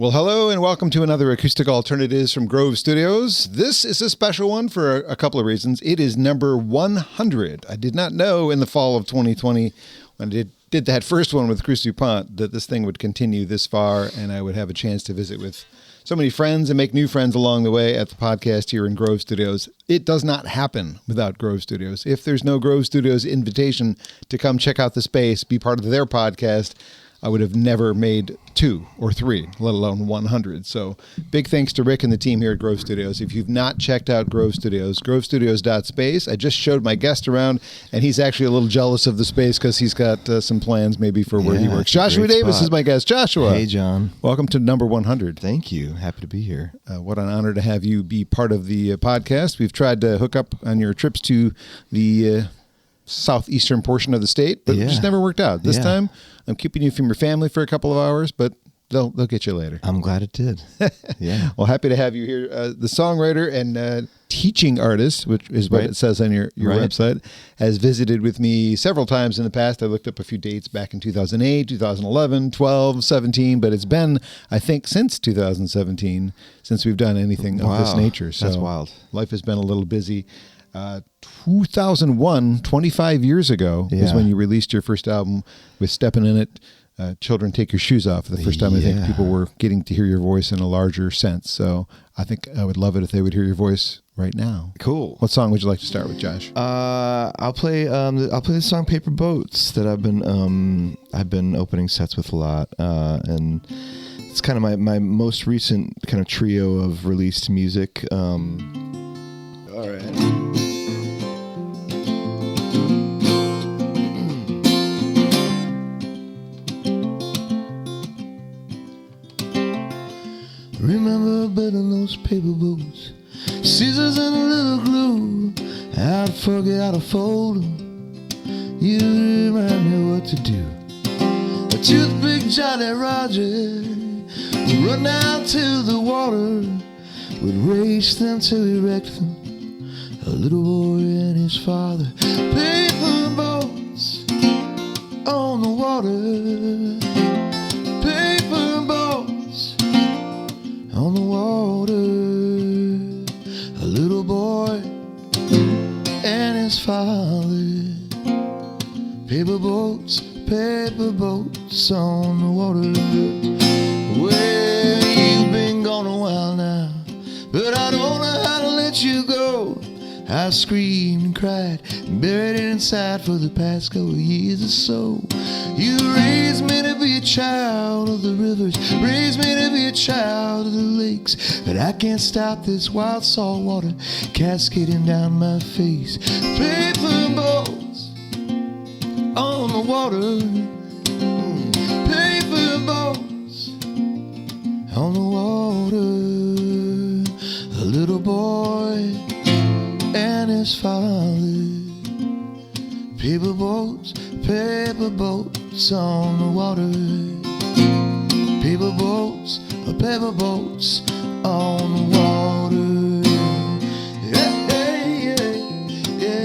Well, hello and welcome to another Acoustic Alternatives from Grove Studios. This is a special one for a couple of reasons. It is number 100. I did not know in the fall of 2020 when I did that first one with Chris DuPont that this thing would continue this far and I would have a chance to visit with so many friends and make new friends along the way at the podcast here in Grove Studios. It does not happen without Grove Studios. If there's no Grove Studios invitation to come check out the space, be part of their podcast, I would have never made 2 or 3, let alone 100. So big thanks to Rick and the team here at Grove Studios. If you've not checked out Grove Studios, grovestudios.space. I just showed my guest around, and he's actually a little jealous of the space because he's got some plans maybe for where he works. Joshua Davis is my guest. Joshua. Hey, John. Welcome to number 100. Thank you. Happy to be here. What an honor to have you be part of the podcast. We've tried to hook up on your trips to the southeastern portion of the state, but it just never worked out. This time, I'm keeping you from your family for a couple of hours, but they'll get you later. I'm glad it did. Yeah. Well, happy to have you here. The songwriter and teaching artist, which is what it says on your website, has visited with me several times in the past. I looked up a few dates back in 2008, 2011, 12, 17, but it's been, I think, since 2017 since we've done anything of this nature. So that's wild. Life has been a little busy. 2001, 25 years ago, is when you released your first album with Steppin In It. Children Take Your Shoes Off. The first time I think people were getting to hear your voice in a larger sense. So I think I would love it if they would hear your voice right now. Cool. What song would you like to start with, Josh? I'll play the song "Paper Boats" that I've been opening sets with a lot, and it's kind of my most recent kind of trio of released music. All right. Remember building those paper boats, scissors and a little glue. I'd forget how to fold them. You remind me what to do. A toothpick Jolly Roger would run down to the water, would race them till he wrecked them. A little boy and his father, paper boats on the water. Paper boats on the water. A little boy and his father. Paper boats on the water. Well, you've been gone a while now, but I don't know how to let you go. I screamed and cried, buried it inside for the past couple years or so. You raised me to be a child of the rivers, raised me to be a child of the lakes, but I can't stop this wild salt water cascading down my face. Paper boats on the water. Paper boats on the water. A little boy and his father. Paper boats on the water. Paper boats on the water. Yeah, yeah, yeah.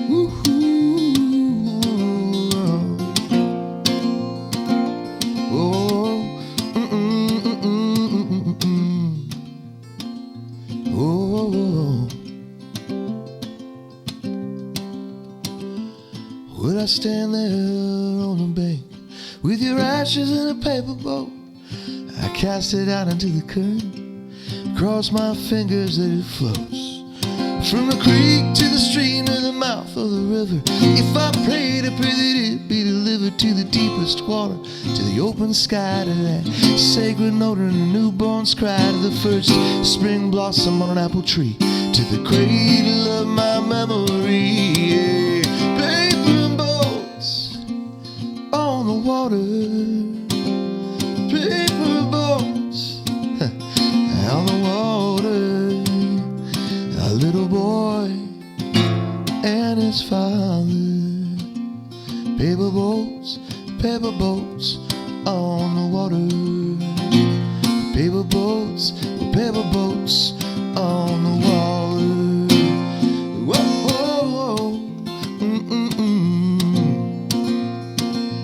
Woo-hoo. Oh, oh. Would I stand there on the bank with your ashes in a paper boat? I cast it out into the current, cross my fingers that it flows from the creek to the stream to the mouth of the river. If I prayed, I pray that it be delivered to the deepest water, to the open sky, to that sacred note in a newborn's cry, to the first spring blossom on an apple tree, to the cradle of my memory. Yeah. Paper boats on the water. Paper boats on the water. A little boy and his father. Paper boats on the water. Paper boats on the water. Whoa, whoa, whoa.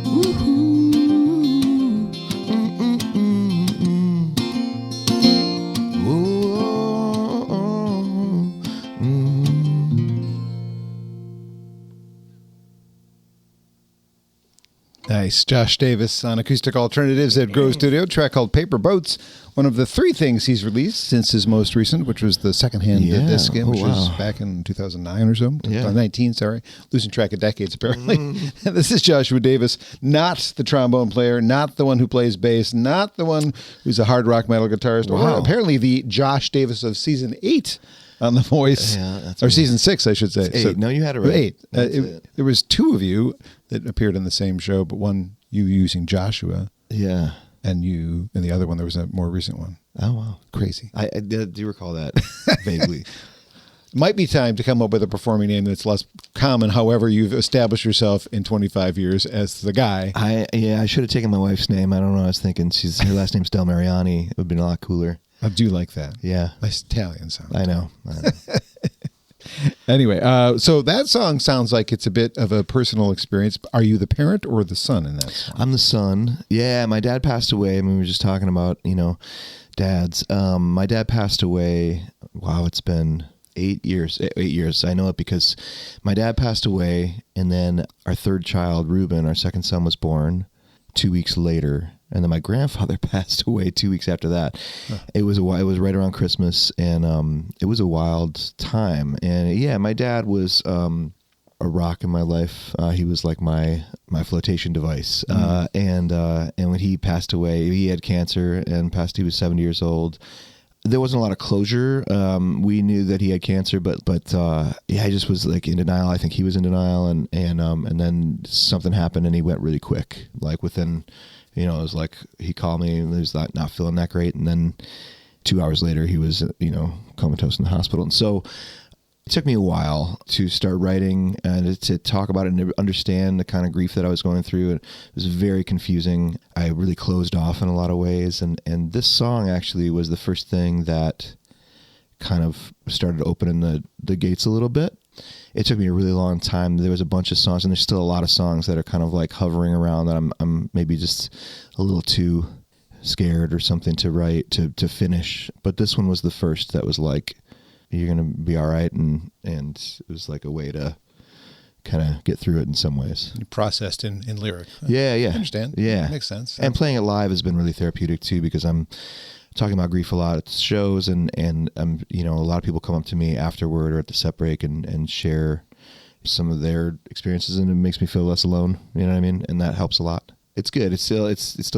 Woo-hoo. Nice. Josh Davis on Acoustic Alternatives at Grove Studio. Track called Paper Boats. One of the 3 things he's released since his most recent, which was the secondhand disc, which was back in 2009 or so. 2019, sorry. Losing track of decades, apparently. This is Joshua Davis, not the trombone player, not the one who plays bass, not the one who's a hard rock metal guitarist, or apparently the Josh Davis of season 8 on The Voice. Yeah, or season 6, I should say. It's 8. So, no, you had it right. 8. There was 2 of you that appeared in the same show, but one you using Joshua. Yeah. And the other one, there was a more recent one. Oh, wow. Crazy. I do recall that vaguely. Might be time to come up with a performing name that's less common. However, you've established yourself in 25 years as the guy. I should have taken my wife's name. I don't know. I was thinking her last name's Del Mariani. It would have been a lot cooler. I do like that. Yeah. Nice Italian sound. I know. Anyway, so that song sounds like it's a bit of a personal experience. Are you the parent or the son in that song? I'm the son. Yeah, my dad passed away. I mean, we were just talking about, dads. My dad passed away. Wow, it's been 8 years. 8 years. I know it because my dad passed away, and then our third child, Ruben, our second son, was born 2 weeks later. And then my grandfather passed away 2 weeks after that. Huh. It was right around Christmas, and it was a wild time. And yeah, my dad was a rock in my life. He was like my flotation device. And when he passed away, he had cancer and passed. He was 70 years old. There wasn't a lot of closure. We knew that he had cancer, but I just was like in denial. I think he was in denial, and then something happened, and he went really quick, like within. It was like he called me and he was like not feeling that great. And then 2 hours later, he was, comatose in the hospital. And so it took me a while to start writing and to talk about it and to understand the kind of grief that I was going through. It was very confusing. I really closed off in a lot of ways. And this song actually was the first thing that kind of started opening the gates a little bit. It took me a really long time. There was a bunch of songs, and there's still a lot of songs that are kind of like hovering around that I'm maybe just a little too scared or something to write to finish. But this one was the first that was like, you're gonna be all right, and it was like a way to kind of get through it in some ways. You processed in lyric. Yeah. I understand. Yeah, that makes sense. And playing it live has been really therapeutic too, because I'm talking about grief a lot at shows, and a lot of people come up to me afterward or at the set break and share some of their experiences, and it makes me feel less alone. You know what I mean? And that helps a lot. It's good. It still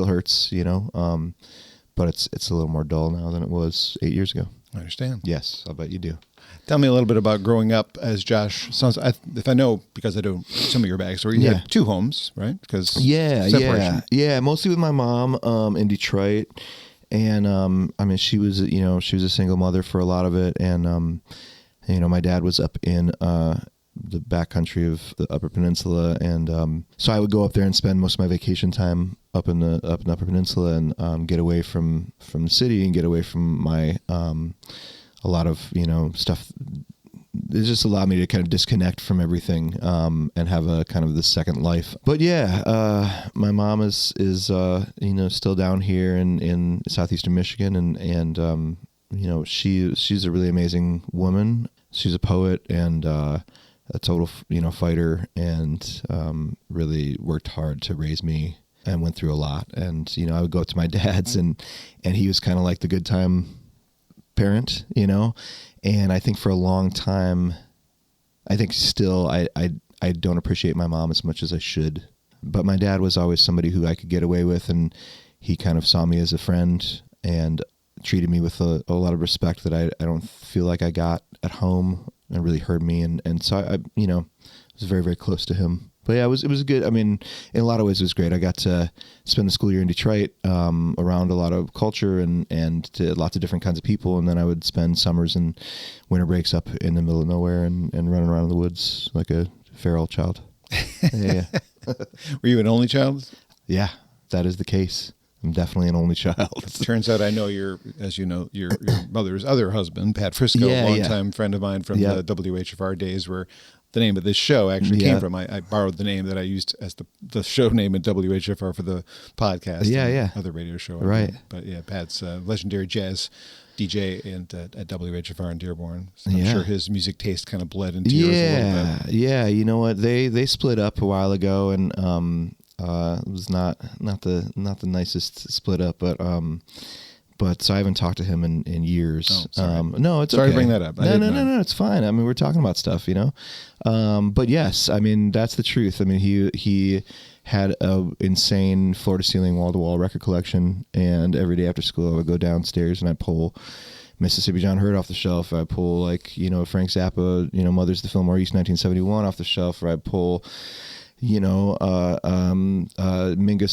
hurts, but it's a little more dull now than it was 8 years ago. I understand. Yes, I'll bet you do. Tell me a little bit about growing up as Josh. If I know, because I know some of your backstory, you had 2 homes, right? Because separation. Yeah, mostly with my mom in Detroit. And, she was a single mother for a lot of it. And, my dad was up in the backcountry of the Upper Peninsula. And so I would go up there and spend most of my vacation time up in the Upper Peninsula and get away from the city and get away from my a lot of, stuff. It just allowed me to kind of disconnect from everything and have a kind of this second life. But yeah, my mom is still down here in southeastern Michigan, and she's a really amazing woman. She's a poet and a total fighter, and really worked hard to raise me and went through a lot. And I would go up to my dad's, and he was kind of like the good time parent, and I think for a long time, I think still I don't appreciate my mom as much as I should. But my dad was always somebody who I could get away with, and he kind of saw me as a friend and treated me with a lot of respect that I don't feel like I got at home, and really heard me. And so I was very, very close to him. But yeah, it was good. I mean, in a lot of ways, it was great. I got to spend the school year in Detroit around a lot of culture and to lots of different kinds of people. And then I would spend summers and winter breaks up in the middle of nowhere and running around in the woods like a feral child. Yeah. Were you an only child? Yeah, that is the case. I'm definitely an only child. Turns out I know your mother's other husband, Pat Frisco, a longtime friend of mine from the WHFR days, where the name of this show actually came from. I borrowed the name that I used as the show name at WHFR for the podcast. Other radio show. Right. But yeah, Pat's legendary jazz DJ at WHFR in Dearborn. So I'm sure his music taste kind of bled into yours a little bit. Yeah, you know what? They split up a while ago, and It was not the nicest split up, but so I haven't talked to him in years. No, it's sorry okay. to bring that up. No, it's fine. I mean, we're talking about stuff, but yes, I mean, that's the truth. I mean, he had a insane floor to ceiling, wall to wall record collection, and every day after school I would go downstairs and I'd pull Mississippi John Hurt off the shelf. I pull Frank Zappa, Mothers of the Fillmore East 1971 off the shelf, or I pull Mingus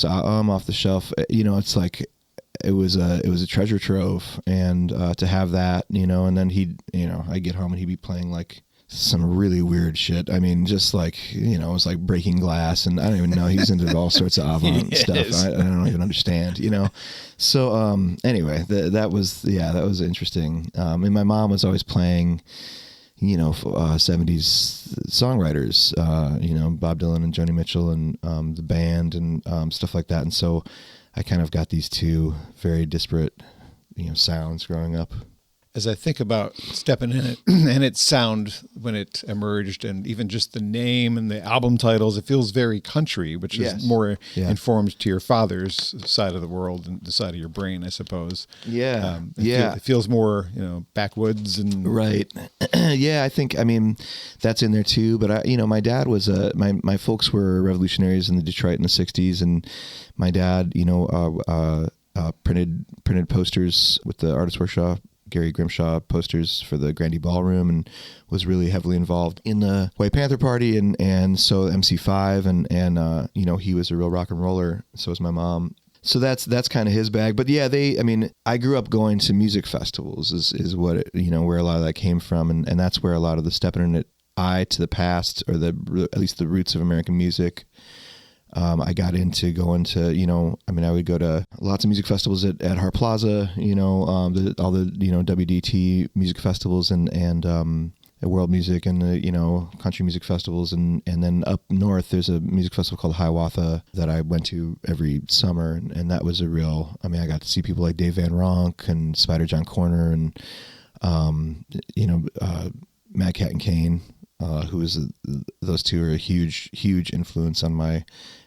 off the shelf. It's like it was a treasure trove, and to have that, and then I'd get home and he'd be playing like some really weird shit. I mean, just like, it was like breaking glass, and I don't even know, he's into all sorts of avant stuff. I don't even understand, So anyway, that was interesting. And my mom was always playing 70s songwriters, Bob Dylan and Joni Mitchell and the band and stuff like that. And so I kind of got these two very disparate, sounds growing up. As I think about Steppin In It and its sound when it emerged, and even just the name and the album titles, it feels very country, which is more informed to your father's side of the world and the side of your brain, I suppose. Yeah. It feels more, backwoods and right. Yeah, I think, that's in there too. But my dad was my folks were revolutionaries in Detroit in the '60s, and my dad, printed posters with the Artist Workshop, Gary Grimshaw posters for the Grandee Ballroom, and was really heavily involved in the White Panther Party, and so MC5, and he was a real rock and roller. So was my mom. So that's kind of his bag. But yeah, I grew up going to music festivals is what where a lot of that came from, and that's where a lot of the Steppin' In It eye to the past, or at least the roots of American music. I got into going to, I would go to lots of music festivals at Hart Plaza, all the WDT music festivals and world music and the, country music festivals. And then up north, there's a music festival called Hiawatha that I went to every summer. And that was I got to see people like Dave Van Ronk and Spider John Corner and, Mad Cat and Kane, those two are a huge, huge influence on my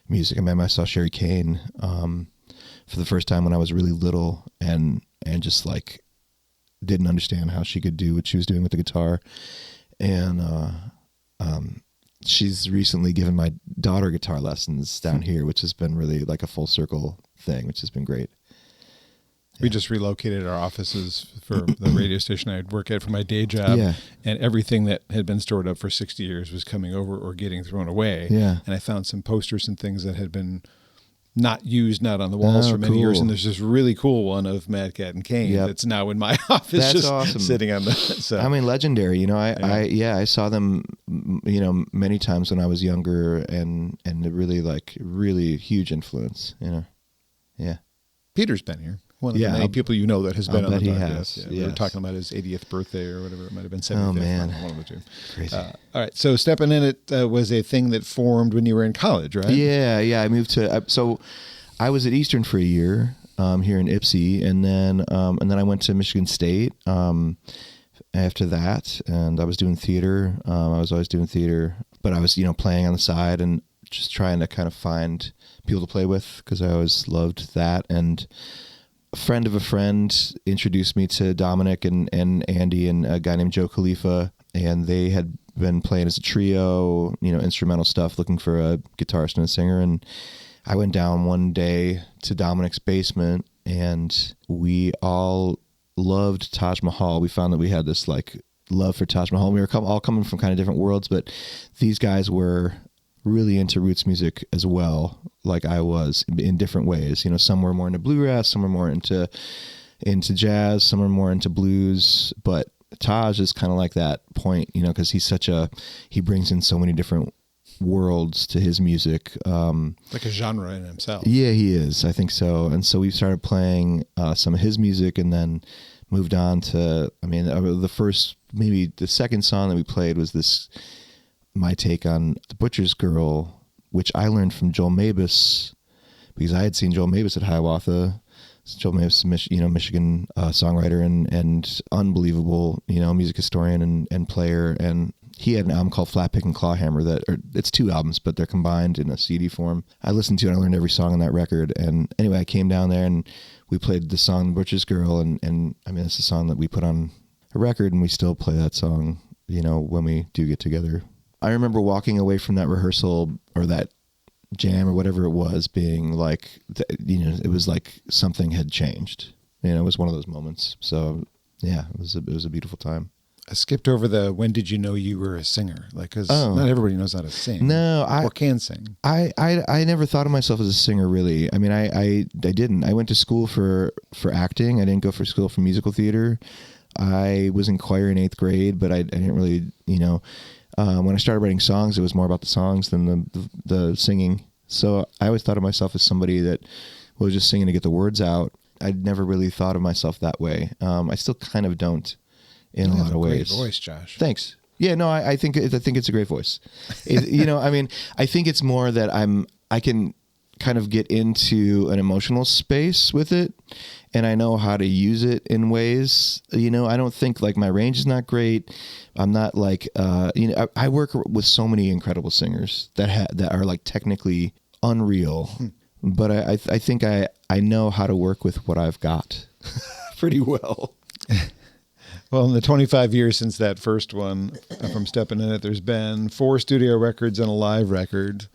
music. I saw Sherry Kane for the first time when I was really little, and just like didn't understand how she could do what she was doing with the guitar. And she's recently given my daughter guitar lessons down here, which has been really like a full circle thing, which has been great. We just relocated our offices for the radio station I'd work at for my day job, and everything that had been stored up for 60 years was coming over or getting thrown away. Yeah. And I found some posters and things that had been not used, not on the walls for many years. And there's this really cool one of Mad Cat and Kane that's now in my office. That's just awesome. Sitting on the. So. Legendary. I saw them, many times when I was younger, and really huge influence. Yeah. Peter's been here. One of the many people that has been on the podcast. We were talking about his 80th birthday or whatever. It might have been 75th. Oh, man. One of the two. Crazy. All right. So Steppin' In It was a thing that formed when you were in college, right? Yeah. I moved to... so I was at Eastern for a year here in Ypsi, and then I went to Michigan State after that, and I was doing theater. I was always doing theater, but I was, playing on the side and just trying to kind of find people to play with, because I always loved that. And a friend of a friend introduced me to Dominic and Andy and a guy named Joe Khalifa, and they had been playing as a trio, instrumental stuff, looking for a guitarist and a singer. And I went down one day to Dominic's basement, and we all loved Taj Mahal. We found that we had this love for Taj Mahal. We were all coming from kind of different worlds, but these guys were really into roots music as well, like I was, in different ways. Some were more into bluegrass, some were more into jazz, some were more into blues. But Taj is kind of like that point, because he brings in so many different worlds to his music. Like a genre in himself. Yeah, he is. I think so. And so we started playing some of his music, and then moved on to, the second song that we played was my take on The Butcher's Girl, which I learned from Joel Mabus, because I had seen Joel Mabus at Hiawatha. Joel Mabus, Michigan songwriter and unbelievable, music historian and player. And he had an album called Flat Pick and Clawhammer it's 2 albums, but they're combined in a CD form. I listened to it and I learned every song on that record. And anyway, I came down there and we played the song Butcher's Girl. And I mean, it's a song that we put on a record and we still play that song, you know, when we do get together. I remember walking away from that rehearsal or that jam or whatever it was being like, you know, it was like something had changed. You know, it was one of those moments. So yeah, it was a beautiful time. I skipped over the when did you know you were a singer? Like, because not everybody knows how to sing. No, or can sing. I never thought of myself as a singer, really. I mean, I didn't. I went to school for acting. I didn't go for school for musical theater. I was in choir in 8th grade, but I didn't really, you know, when I started writing songs, it was more about the songs than the singing. So I always thought of myself as somebody that was just singing to get the words out. I'd never really thought of myself that way. I still kind of don't. In a lot of ways. Great voice, Josh. Thanks. Yeah, no, I think it's a great voice. You know, I mean, I think it's more that I can kind of get into an emotional space with it, and I know how to use it in ways. You know, I don't think like my range is not great. I'm not like you know, I work with so many incredible singers that are like technically unreal, but I think I know how to work with what I've got pretty well. Well, in the 25 years since that first one from Steppin In It, there's been 4 studio records and a live record.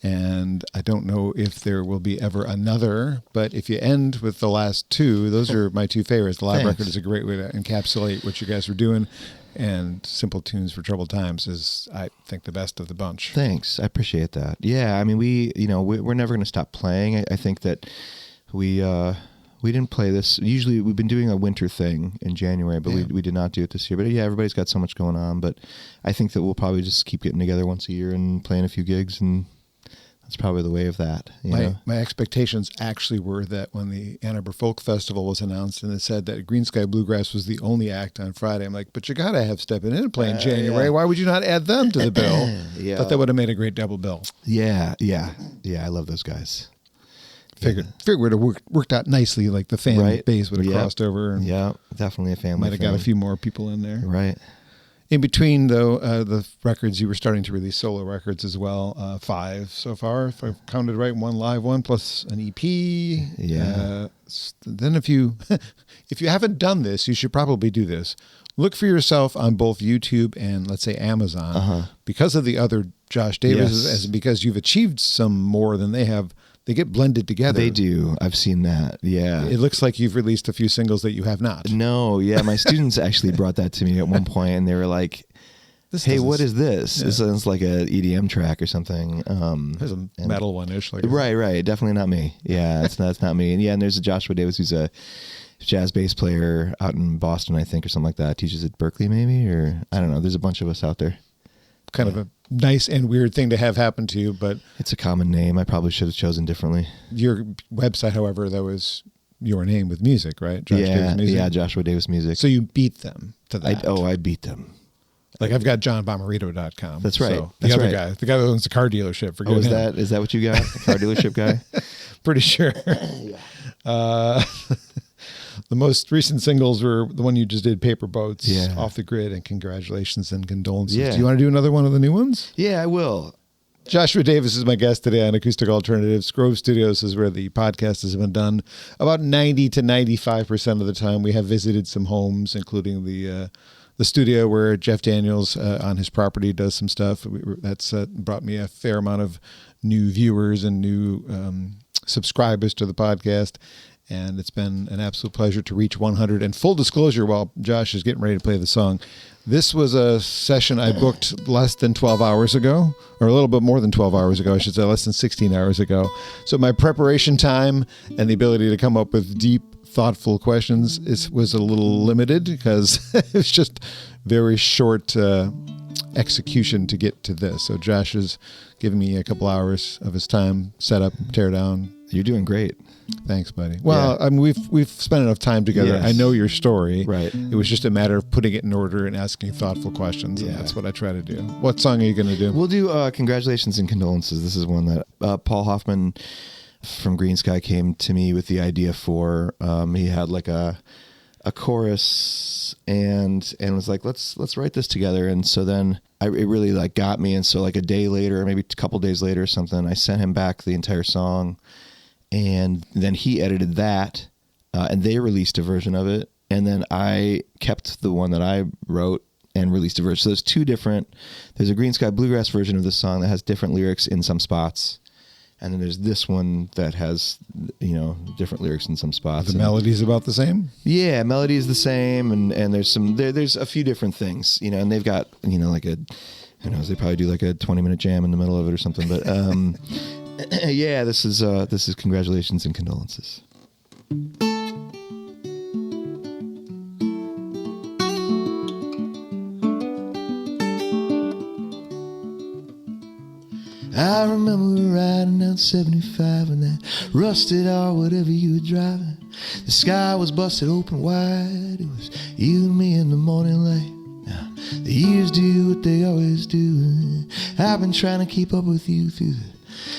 And I don't know if there will be ever another, but if you end with the last 2, those are my 2 favorites. The live record is a great way to encapsulate what you guys are doing. And Simple Tunes for Troubled Times is, I think, the best of the bunch. Thanks. I appreciate that. Yeah, I mean, we're never going to stop playing. I think that we didn't play this. Usually we've been doing a winter thing in January, but we did not do it this year. But yeah, everybody's got so much going on. But I think that we'll probably just keep getting together once a year and playing a few gigs, and that's probably the way of that. My expectations actually were that when the Ann Arbor Folk Festival was announced and it said that Green Sky Bluegrass was the only act on Friday, I'm like, but you got to have Steppin In It play in January. Yeah. Why would you not add them to the bill? Yeah. Thought that would have made a great double bill. Yeah. I love those guys. Figured it would have worked out nicely, like the fan base would have crossed over. And definitely a family. Might have got a few more people in there. Right. In between, though, the records, you were starting to release solo records as well. 5 so far, if I've counted right. 1 live one, plus an EP. Yeah. Then if you haven't done this, you should probably do this. Look for yourself on both YouTube and, let's say, Amazon. Because of the other Josh Davis, as because you've achieved some more than they have. They get blended together. They do. I've seen that. Yeah. It looks like you've released a few singles that you have not. No. Yeah. My students actually brought that to me at one point, and they were like, "Hey, what is this? Yeah. It sounds like a EDM track or something." There's a metal one-ish. Like right. Definitely not me. Yeah. That's not me. And yeah, and there's a Joshua Davis who's a jazz bass player out in Boston, I think, or something like that. Teaches at Berkeley, maybe, or I don't know. There's a bunch of us out there. Kind of a nice and weird thing to have happen to you, but it's a common name. I probably should have chosen differently. Your website, however, that was your name with music, right? Davis Music. Yeah, Joshua Davis Music. So you beat them to that. I beat them. Like I've got johnbommarito.com. That's right. So the other guy that owns the car dealership. Is that what you got? The car dealership guy? Pretty sure. The most recent singles were the one you just did, Paper Boats, Off the Grid, and Congratulations and Condolences. Yeah. Do you want to do another one of the new ones? Yeah, I will. Joshua Davis is my guest today on Acoustic Alternatives. Grove Studios is where the podcast has been done. About 90 to 95% of the time, we have visited some homes, including the studio where Jeff Daniels on his property does some stuff. That's brought me a fair amount of new viewers and new subscribers to the podcast. And it's been an absolute pleasure to reach 100. And full disclosure, while Josh is getting ready to play the song, this was a session I booked less than 12 hours ago, or a little bit more than 12 hours ago, I should say, less than 16 hours ago. So my preparation time and the ability to come up with deep, thoughtful questions was a little limited because it was just very short execution to get to this. So Josh has given me a couple hours of his time, set up, tear down. You're doing great. Thanks, buddy. Well, I mean, we've spent enough time together. Yes. I know your story. Right. It was just a matter of putting it in order and asking thoughtful questions, and that's what I try to do. What song are you going to do? We'll do Congratulations and Condolences. This is one that Paul Hoffman from Green Sky came to me with the idea for. He had like a a chorus and was like, let's write this together. And so then it really like got me. And so like a day later, or maybe a couple days later or something, I sent him back the entire song, and then he edited that, and they released a version of it. And then I kept the one that I wrote and released a version. So there's a Green Sky Bluegrass version of this song that has different lyrics in some spots. And then there's this one that has, different lyrics in some spots. The melody's about the same? Yeah, melody is the same, and there's there's a few different things, and they've got, like who knows, they probably do like a 20-minute jam in the middle of it or something. But yeah, this is Congratulations and Condolences. I remember riding down 75 in that rusted or whatever you were driving. The sky was busted open wide. It was you and me in the morning light. Now, the years do what they always do. I've been trying to keep up with you through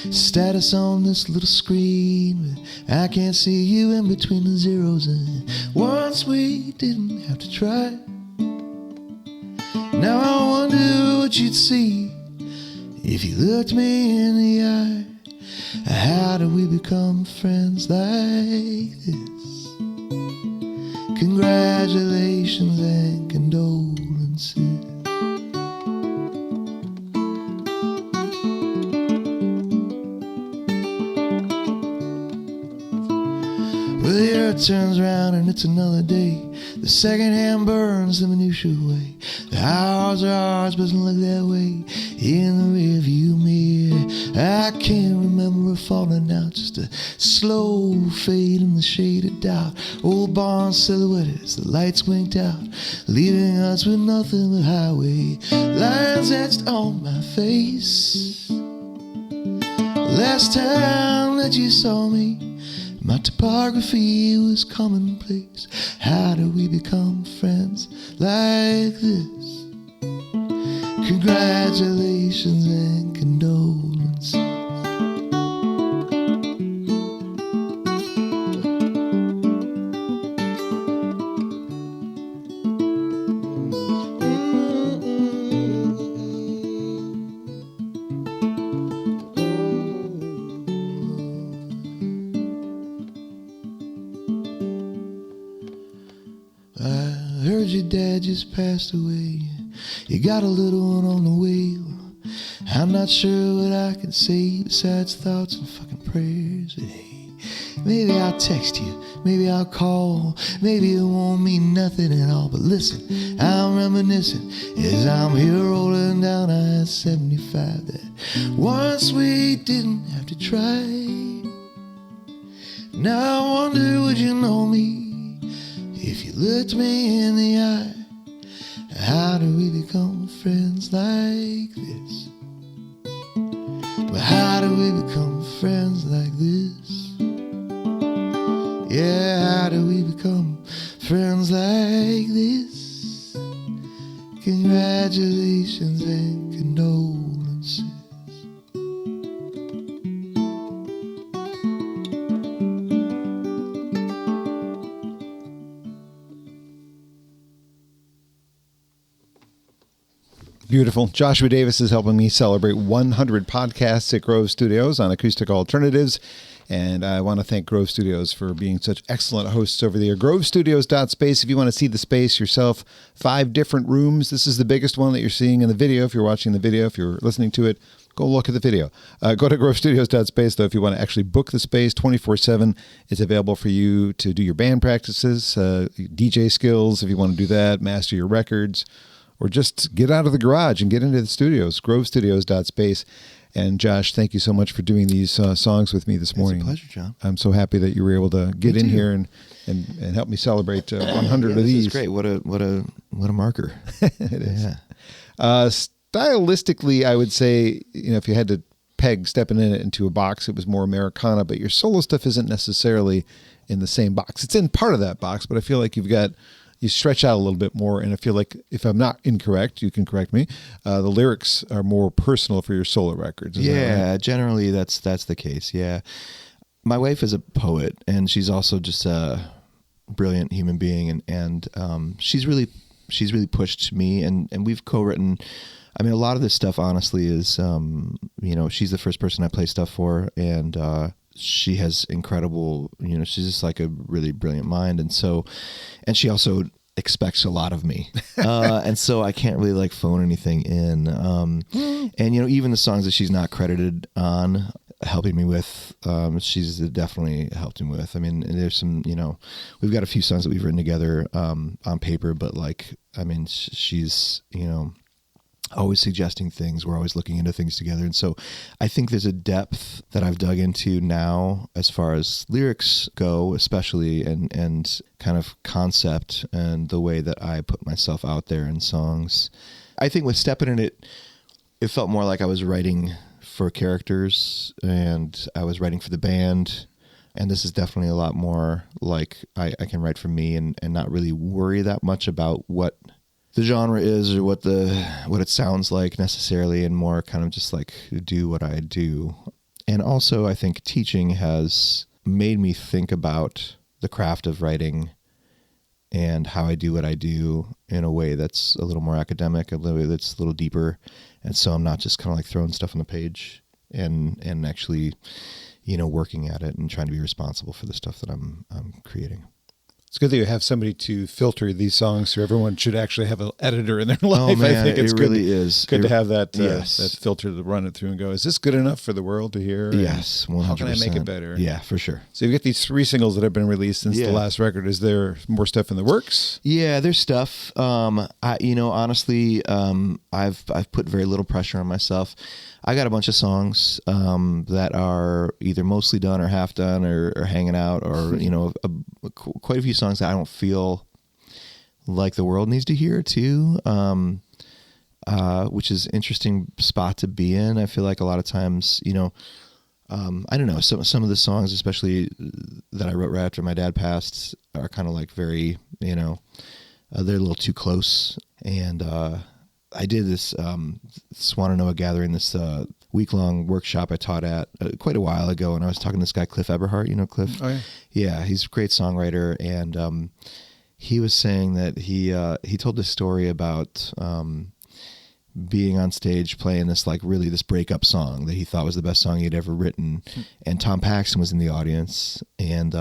the status on this little screen, but I can't see you in between the zeros. And once we didn't have to try. Now I wonder what you'd see if you looked me in the eye. How do we become friends like this? Congratulations and condolences. Well, the earth turns around and it's another day. The second hand burns the minutiae away. The hours are ours, but doesn't look that way in the rearview mirror. I can't remember her falling out, just a slow fade in the shade of doubt. Old barn silhouetted as the lights winked out, leaving us with nothing but highway lines etched on my face. Last time that you saw me, my topography was commonplace. How do we become friends like this? Congratulations and condolences. I heard your dad just passed away. You got a little one on the way. Well, I'm not sure what I can say besides thoughts and fucking prayers. But hey, maybe I'll text you, maybe I'll call, maybe it won't mean nothing at all. But listen, I'm reminiscing as I'm here rolling down I-75 that once we didn't have to try. Now I wonder, would you know me if you looked me in the eye? How do we become friends like this? But how do we become friends like this? Yeah, how do we become friends like this? Congratulations and condolences. Beautiful. Joshua Davis is helping me celebrate 100 podcasts at Grove Studios on Acoustic Alternatives. And I want to thank Grove Studios for being such excellent hosts over there. GroveStudios.space if you want to see the space yourself. 5 different rooms. This is the biggest one that you're seeing in the video. If you're watching the video, if you're listening to it, go look at the video. Go to GroveStudios.space, though, if you want to actually book the space 24/7. It's available for you to do your band practices, DJ skills, if you want to do that, master your records, or just get out of the garage and get into the studios. GroveStudios.space. And Josh, thank you so much for doing these songs with me this morning. It's a pleasure, John. I'm so happy that you were able to get in here and help me celebrate 100 of these. This is great. What a marker. It is. Yeah. Stylistically, I would say, if you had to peg Steppin In It into a box, it was more Americana, but your solo stuff isn't necessarily in the same box. It's in part of that box, but I feel like you stretch out a little bit more, and I feel like, if I'm not incorrect, you can correct me, the lyrics are more personal for your solo records. Is that right? Generally that's the case, yeah. My wife is a poet, and she's also just brilliant human being, and she's really pushed me, and we've co-written. I mean, a lot of this stuff, honestly, is she's the first person I play stuff for, and she has incredible. She's just like a really brilliant mind, and she also expects a lot of me, and so I can't really like phone anything in. And even the songs that she's not credited on helping me with, she's definitely helped me with. I mean, there's some, we've got a few songs that we've written together on paper, but like, I mean, she's always suggesting things. We're always looking into things together, and so I think there's a depth that I've dug into now as far as lyrics go, especially, and kind of concept and the way that I put myself out there in songs. I think with Steppin In It, it felt more like I was writing for characters and I was writing for the band. And this is definitely a lot more like I can write for me and not really worry that much about what the genre is or what it sounds like necessarily, and more kind of just like do what I do. And also I think teaching has made me think about the craft of writing and how I do what I do in a way that's a little more academic, a way that's a little deeper. And so I'm not just kind of like throwing stuff on the page and actually, working at it and trying to be responsible for the stuff that I'm creating. It's good that you have somebody to filter these songs, so everyone should actually have an editor in their life. Oh, man, I think it's really is good to have that yes. that filter to run it through and go, is this good enough for the world to hear? Yes, 100%. How can I make it better? Yeah, for sure. So you've got these 3 singles that have been released since the last record. Is there more stuff in the works? Yeah, there's stuff. Honestly, I've put very little pressure on myself. I got a bunch of songs that are either mostly done or half done or hanging out, or quite a few songs that I don't feel like the world needs to hear too, which is interesting spot to be in. I feel like a lot of times, I don't know, some of the songs, especially that I wrote right after my dad passed, are kind of like very, they're a little too close. And I did this Swananoa gathering, this week-long workshop I taught at quite a while ago, and I was talking to this guy, Cliff Eberhardt. You know Cliff? Oh, yeah. Yeah, he's a great songwriter, and he was saying that he told this story about being on stage playing this this breakup song that he thought was the best song he'd ever written, and Tom Paxton was in the audience, and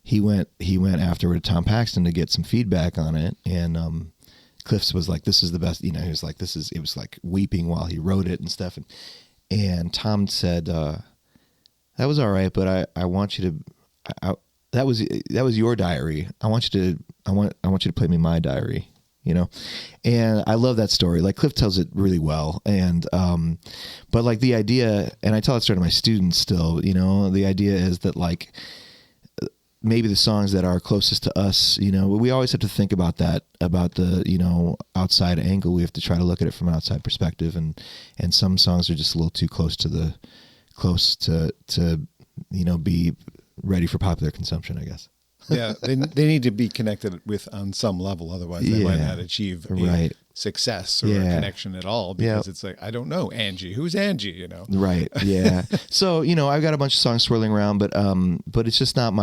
he went afterward to Tom Paxton to get some feedback on it, and Cliff was like, this is the best, he was like, it was like weeping while he wrote it and stuff. And Tom said, that was all right, but I want you to, that was your diary. I want you to play me my diary, And I love that story. Like Cliff tells it really well. And, but like the idea, and I tell that story to my students still, the idea is that like, maybe the songs that are closest to us, we always have to think about that, about the, outside angle. We have to try to look at it from an outside perspective. And some songs are just a little too close to be ready for popular consumption, I guess. Yeah. They need to be connected with on some level. Otherwise they might not achieve a success or a connection at all, because it's like, I don't know Angie. Who's Angie? Right. Yeah. So I've got a bunch of songs swirling around, but it's just not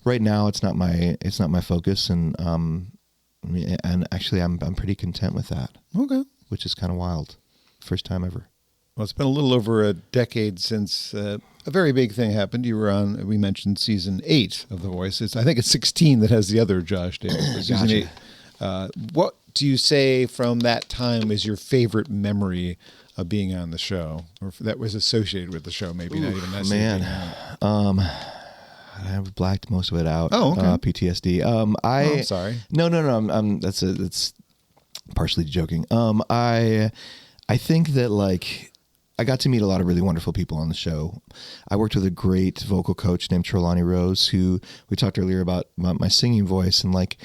right now. It's not my focus, and actually I'm pretty content with that. Okay. Which is kind of wild. First time ever. Well, it's been a little over a decade since a very big thing happened. You were on, we mentioned season 8 of The Voice. I think it's 16 that has the other Josh Davis. Season 8. What do you say from that time is your favorite memory of being on the show, or that was associated with the show? Maybe not even that. Man, I've blacked most of it out. Oh, okay. PTSD. I'm sorry. No. That's partially joking. I think that like I got to meet a lot of really wonderful people on the show. I worked with a great vocal coach named Trelawney Rose, who we talked earlier about my singing voice, and like.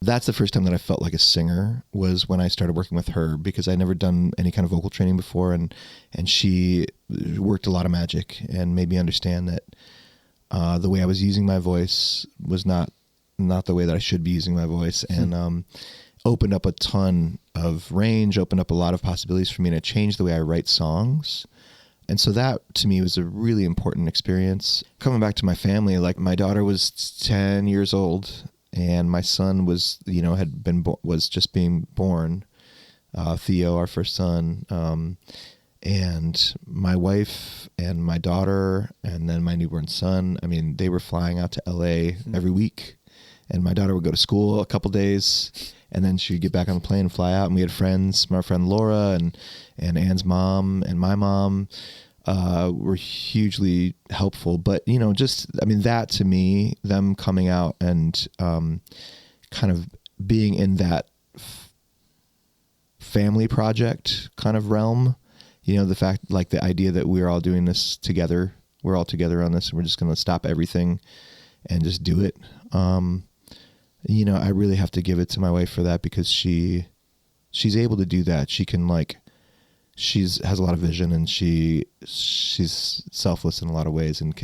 That's the first time that I felt like a singer, was when I started working with her, because I'd never done any kind of vocal training before, and she worked a lot of magic and made me understand that the way I was using my voice was not the way that I should be using my voice, and opened up a ton of range, opened up a lot of possibilities for me, to change the way I write songs And so that to me was a really important experience. Coming back to my family, like my daughter was 10 years old and my son was, was just being born. Theo, our first son, and my wife and my daughter and then my newborn son. I mean, they were flying out to LA every week, and my daughter would go to school a couple days and then she'd get back on the plane and fly out. And we had friends, my friend Laura and Anne's mom and my mom, were hugely helpful. But, that to me, them coming out and, kind of being in that family project kind of realm, the fact, like the idea that we're all doing this together, we're all together on this and we're just going to stop everything and just do it. I really have to give it to my wife for that, because she's able to do that. She can has a lot of vision, and she's selfless in a lot of ways, and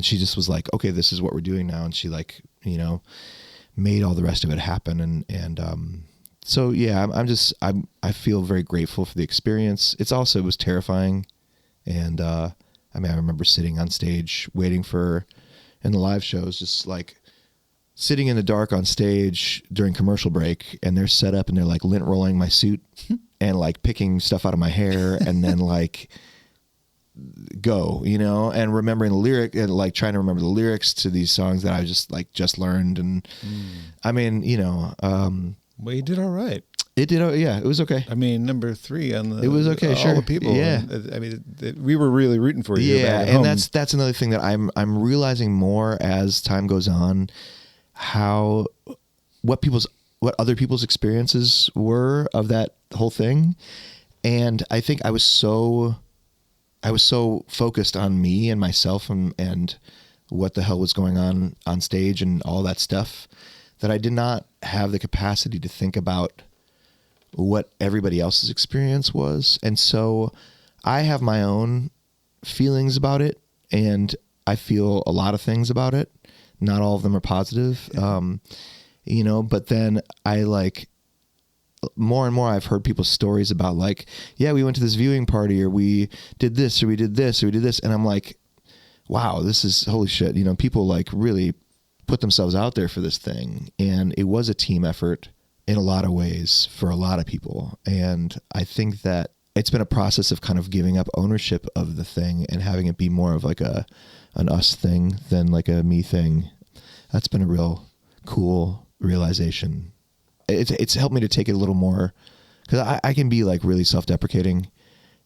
she just was like, okay, this is what we're doing now. And she made all the rest of it happen. So yeah, I feel very grateful for the experience. It was terrifying. And, I remember sitting on stage waiting in the live shows, just like sitting in the dark on stage during commercial break, and they're set up and they're like lint rolling my suit and like picking stuff out of my hair and then like go, and remembering the lyric and like trying to remember the lyrics to these songs that I just learned. And well, you did all right. It did. Yeah, it was okay. Number 3 on the. It was okay. All Sure. the people. Yeah. We were really rooting for you. Yeah, back at and home. that's another thing that I'm realizing more as time goes on, what other people's experiences were of that whole thing, and I think I was so focused on me and myself and what the hell was going on stage and all that stuff, that I did not have the capacity to think about what everybody else's experience was. And so I have my own feelings about it, and I feel a lot of things about it. Not all of them are positive. Yeah. But then I more and more I've heard people's stories about we went to this viewing party, or we did this, or we did this, or we did this. And I'm like, wow, this is holy shit. People really put themselves out there for this thing. And it was a team effort in a lot of ways for a lot of people. And I think that it's been a process of kind of giving up ownership of the thing and having it be more of an us thing than a me thing. That's been a real cool realization. It's helped me to take it a little more, because I can be really self-deprecating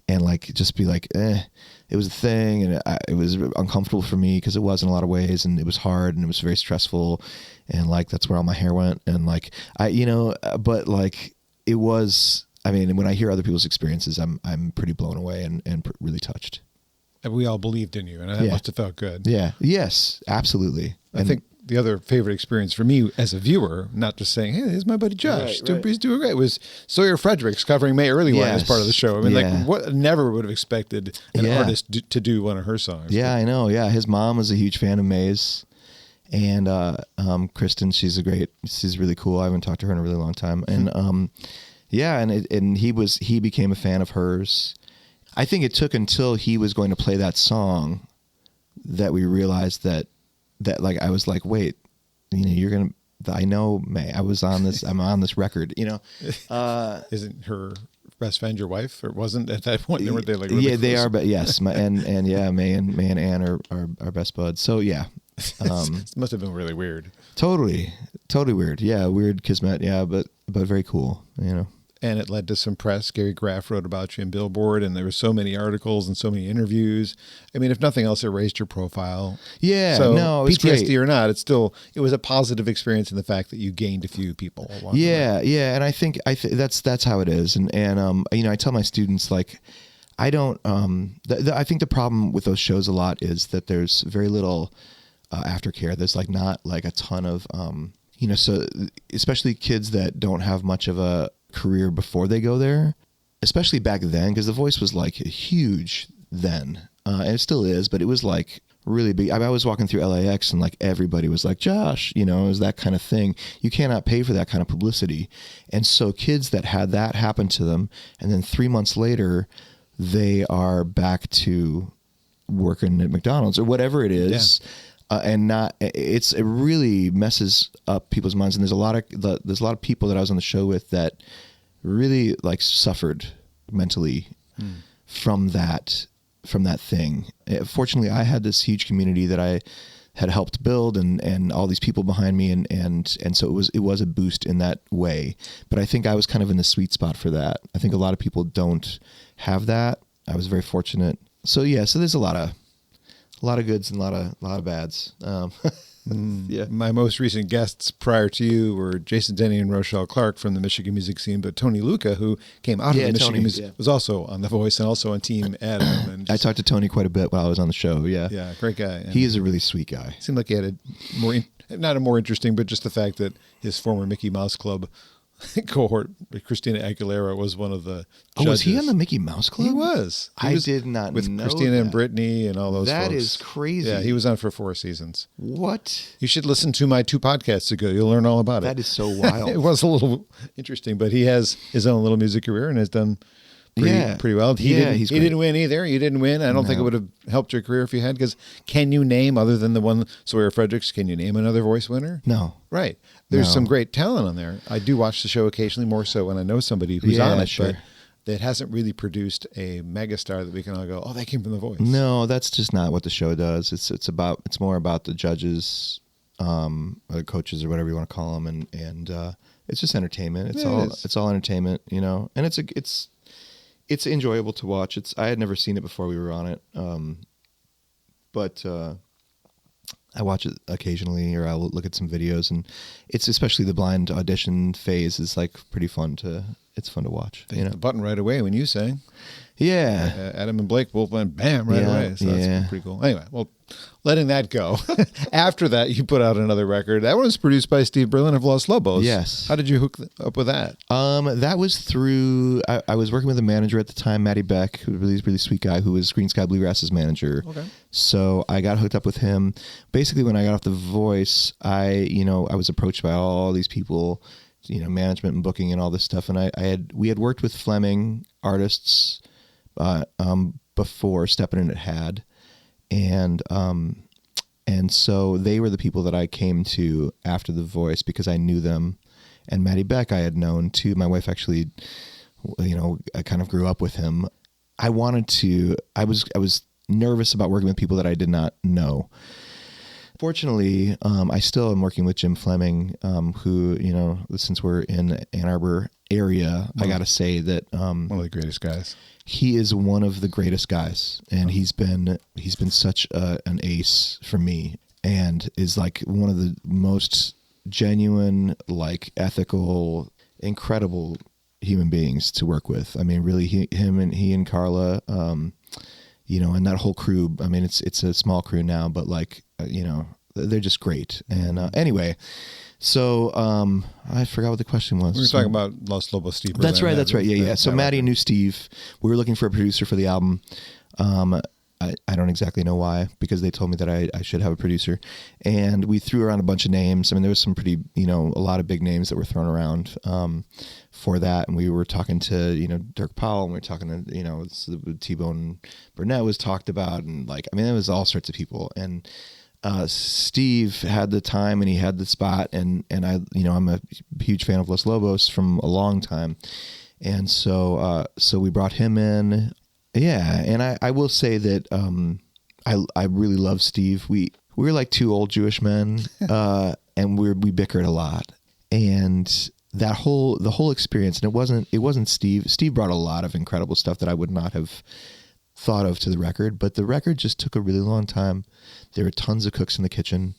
and just be it was a thing, and it was uncomfortable for me because it was in a lot of ways, and it was hard, and it was very stressful, and that's where all my hair went, and it was. When I hear other people's experiences, I'm pretty blown away and really touched. And we all believed in you, and that must have felt good. Yeah. Yes. Absolutely. I think the other favorite experience for me as a viewer, not just saying, "Hey, here's my buddy Josh, he's doing great," was Sawyer Fredericks covering May Earlywine as part of the show. What never would have expected an artist to do one of her songs. Yeah, I know. Yeah, his mom was a huge fan of May's, and Kristen, she's really cool. I haven't talked to her in a really long time, and and he became a fan of hers. I think it took until he was going to play that song that we realized that I was like, wait, you're going to, I know May, I'm on this record, Isn't her best friend your wife, or wasn't at that point? Weren't they really yeah, they close? are, but yes. May and Anne are best buds. So yeah. It must have been really weird. Totally weird. Yeah. Weird kismet. Yeah. But very cool, And it led to some press. Gary Graff wrote about you in Billboard, and there were so many articles and so many interviews. If nothing else, it raised your profile. Yeah, so no, it was PTSD great. or not, it was a positive experience in the fact that you gained a few people. Yeah, and I think that's how it is. And I tell my students I don't. I think the problem with those shows a lot is that there's very little aftercare. There's not a ton of so especially kids that don't have much of a career before they go there, especially back then, because The Voice was huge then, and it still is, but it was really big. I was walking through LAX and everybody was like, Josh, it was that kind of thing. You cannot pay for that kind of publicity. And so kids that had that happen to them, and then 3 months later they are back to working at McDonald's or whatever it is. And it really messes up people's minds. And there's a lot of people that I was on the show with that really like suffered mentally from that thing. Fortunately, I had this huge community that I had helped build and all these people behind me. And so it was a boost in that way. But I think I was kind of in the sweet spot for that. I think a lot of people don't have that. I was very fortunate. So there's a lot of goods and a lot of bads. Yeah. My most recent guests prior to you were Jason Denny and Rochelle Clark from the Michigan music scene, but Tony Luca, who came out of the Michigan music, was also on The Voice and also on Team Adam. And I talked to Tony quite a bit while I was on the show. Yeah, great guy. And he is a really sweet guy. Seemed like he had not a more interesting, but just the fact that his former Mickey Mouse Club cohort, Christina Aguilera, was one of the judges. Was he on the Mickey Mouse Club? He was. I did not with know Christina that. and Brittany and all those That folks. is crazy. Yeah, he was on for 4 seasons. What? You should listen to my 2 podcasts ago. You'll learn all about it. That is so wild. It was a little interesting, but he has his own little music career and has done pretty well. He didn't win either. You didn't win. I don't think it would have helped your career if you had, because can you name, other than the one Sawyer Fredericks, can you name another Voice winner? No. Right. There's some great talent on there. I do watch the show occasionally, more so when I know somebody who's on it, but it hasn't really produced a megastar that we can all go, oh, they came from The Voice. No, that's just not what the show does. It's more about the judges, or the coaches, or whatever you want to call them, and it's just entertainment. It's all entertainment, and it's enjoyable to watch. I had never seen it before we were on it, but I watch it occasionally, or I'll look at some videos, and it's especially the blind audition phase is like pretty fun to. It's fun to watch. They hit the button right away when you sang. Yeah, Adam and Blake both went bam right away. So that's pretty cool. Anyway, well, letting that go. After that, you put out another record. That one was produced by Steve Berlin of Los Lobos. Yes. How did you hook up with that? That was through. I was working with a manager at the time, Matty Beck, who was a really, really sweet guy, who was Green Sky Bluegrass's manager. Okay. So I got hooked up with him. Basically, when I got off The Voice, I was approached by all these people, management and booking and all this stuff, and we had worked with Fleming artists before Steppin In It had, and so they were the people that I came to after The Voice because I knew them, and Matty Beck I had known too. My wife actually, I kind of grew up with him. I was nervous about working with people that I did not know. Fortunately, I still am working with Jim Fleming, who, since we're in Ann Arbor area, I got to say that one of the greatest guys. He is one of the greatest guys, and he's been such an ace for me, and is like one of the most genuine, like ethical, incredible human beings to work with. I mean, really, he and Carla, and that whole crew. I mean, it's a small crew now, but like, they're just great. And anyway, so I forgot what the question was. We were talking about Los Lobos, Steve Berlin. That's right. Yeah. So Maddie knew Steve. We were looking for a producer for the album. I don't exactly know why, because they told me that I should have a producer, and we threw around a bunch of names. I mean, there was some pretty, a lot of big names that were thrown around for that, and we were talking to, Dirk Powell, and we were talking to, T-Bone Burnett was talked about, and it was all sorts of people, and Steve had the time and he had the spot, and I, I'm a huge fan of Los Lobos from a long time, and so we brought him in. Yeah, and I will say that I really love Steve. We were like two old Jewish men, and we bickered a lot. And the whole experience, and it wasn't Steve. Steve brought a lot of incredible stuff that I would not have thought of to the record, but the record just took a really long time. There were tons of cooks in the kitchen.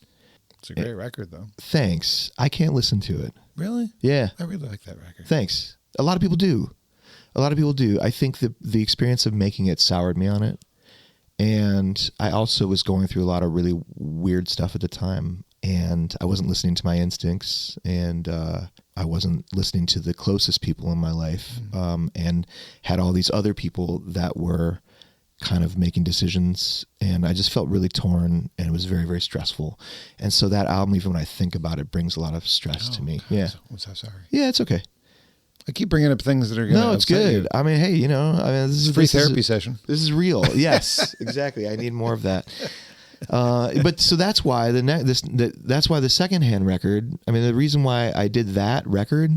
It's a great record, though. Thanks. I can't listen to it. Really? Yeah. I really like that record. Thanks. A lot of people do. I think the experience of making it soured me on it. And I also was going through a lot of really weird stuff at the time. And I wasn't listening to my instincts. And I wasn't listening to the closest people in my life. And had all these other people that were kind of making decisions. And I just felt really torn. And it was very, very stressful. And so that album, even when I think about it, brings a lot of stress to me. God, Yeah. I'm so sorry. Yeah, it's okay. I keep bringing up things that are going to No, it's good. you. I mean, hey, this is Free therapy session. This is real. Yes, exactly. I need more of that. But so that's why that's why the secondhand record. I mean, the reason why I did that record,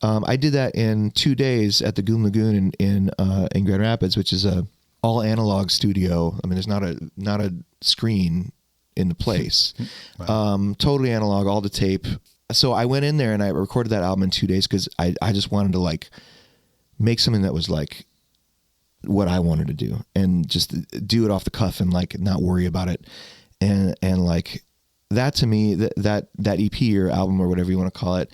I did that in 2 days at the Goon Lagoon in Grand Rapids, which is a all analog studio. I mean, there's not a screen in the place. Wow. Totally analog, all to tape. So I went in there and I recorded that album in 2 days because I just wanted to like make something that was like what I wanted to do and just do it off the cuff and like not worry about it. And like that to me, that EP or album or whatever you want to call it,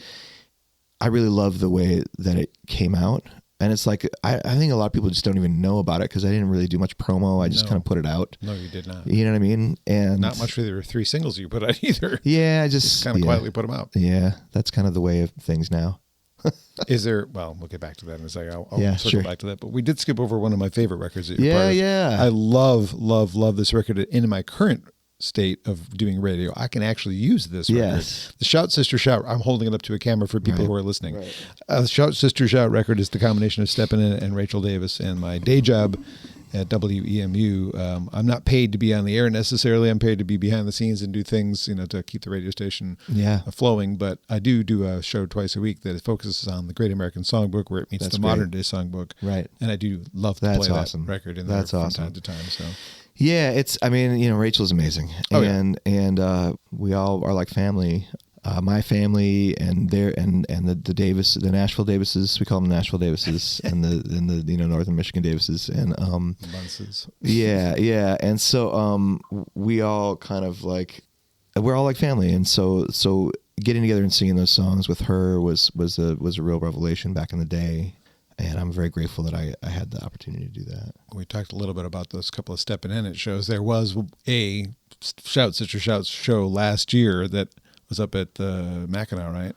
I really love the way that it came out. And it's like, I think a lot of people just don't even know about it because I didn't really do much promo. I just kind of put it out. No, you did not. You know what I mean? And not much for the 3 singles you put out either. Yeah, I just kind of quietly put them out. Yeah, that's kind of the way of things now. Is there, well, we'll get back to that in a second. I'll circle back to that. But we did skip over one of my favorite records that you're part of. Yeah. I love this record. In my current state of doing radio, I can actually use this record. Yes. The Shout Sister Shout, I'm holding it up to a camera for people who are listening. Right. Shout Sister Shout record is the combination of Steppin In It and Rachel Davis. And my day job at WEMU, I'm not paid to be on the air necessarily. I'm paid to be behind the scenes and do things, to keep the radio station flowing. But I do a show twice a week that focuses on the Great American Songbook, where it meets the modern day songbook. Right. And I do love to play that record in there from time to time. So. Yeah, Rachel's amazing. And we all are like family. My family and the Davis, the Nashville Davises, we call them Nashville Davises, and the Northern Michigan Davises, and Bunces. yeah, and so we all kind of like, we're all like family, and so getting together and singing those songs with her was a real revelation back in the day. And I'm very grateful that I had the opportunity to do that. We talked a little bit about those couple of Steppin' In It shows. There was a Shout Sister Shout show last year that was up at the Mackinac, right?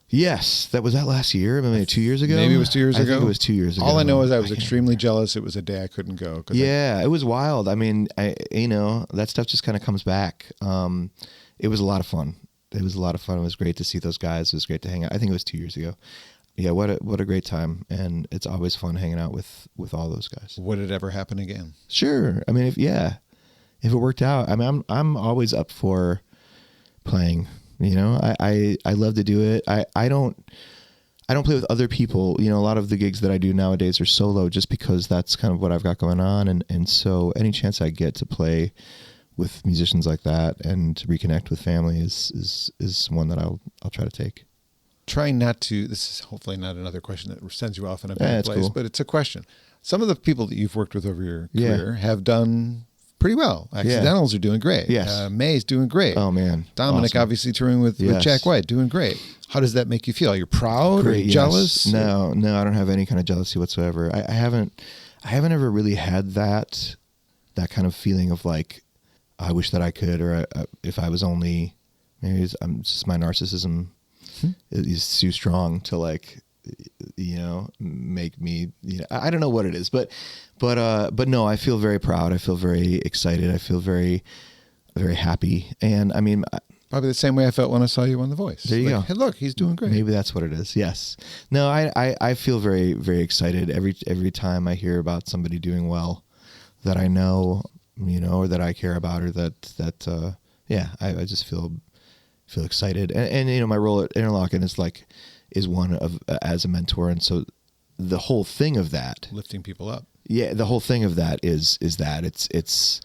Yes. That last year? Maybe 2 years ago? Maybe it was 2 years ago. I think it was 2 years ago. All I know is I was extremely jealous. It was a day I couldn't go. Yeah, it was wild. I mean, that stuff just kind of comes back. It was a lot of fun. It was great to see those guys. It was great to hang out. I think it was 2 years ago. Yeah, what a great time, and it's always fun hanging out with all those guys. Would it ever happen again? Sure. I mean, if it worked out, I mean, I'm always up for playing. I love to do it. I don't play with other people. A lot of the gigs that I do nowadays are solo, just because that's kind of what I've got going on, and so any chance I get to play with musicians like that and to reconnect with family is one that I'll try to take. Trying not to, this is hopefully not another question that sends you off in a bad place, cool. But it's a question. Some of the people that you've worked with over your career have done pretty well. Accidentals are doing great. Yes. May's doing great. Oh, man. Dominic, awesome. Obviously touring with Jack White, doing great. How does that make you feel? Are you proud or jealous? No, I don't have any kind of jealousy whatsoever. I haven't ever really had that kind of feeling of like, I wish that I could, or if I was only, maybe it's just my narcissism is too strong to like, make me, I don't know what it is, but no, I feel very proud. I feel very excited. I feel very, very happy. And I mean, probably the same way I felt when I saw you on The Voice. There you go. Hey, look, he's doing great. Maybe that's what it is. Yes. No, I feel very, very excited every time I hear about somebody doing well that I know, or that I care about, or that I just feel excited. And my role at Interlochen is one of as a mentor, and so the whole thing of that, lifting people up. Yeah, the whole thing of that is that it's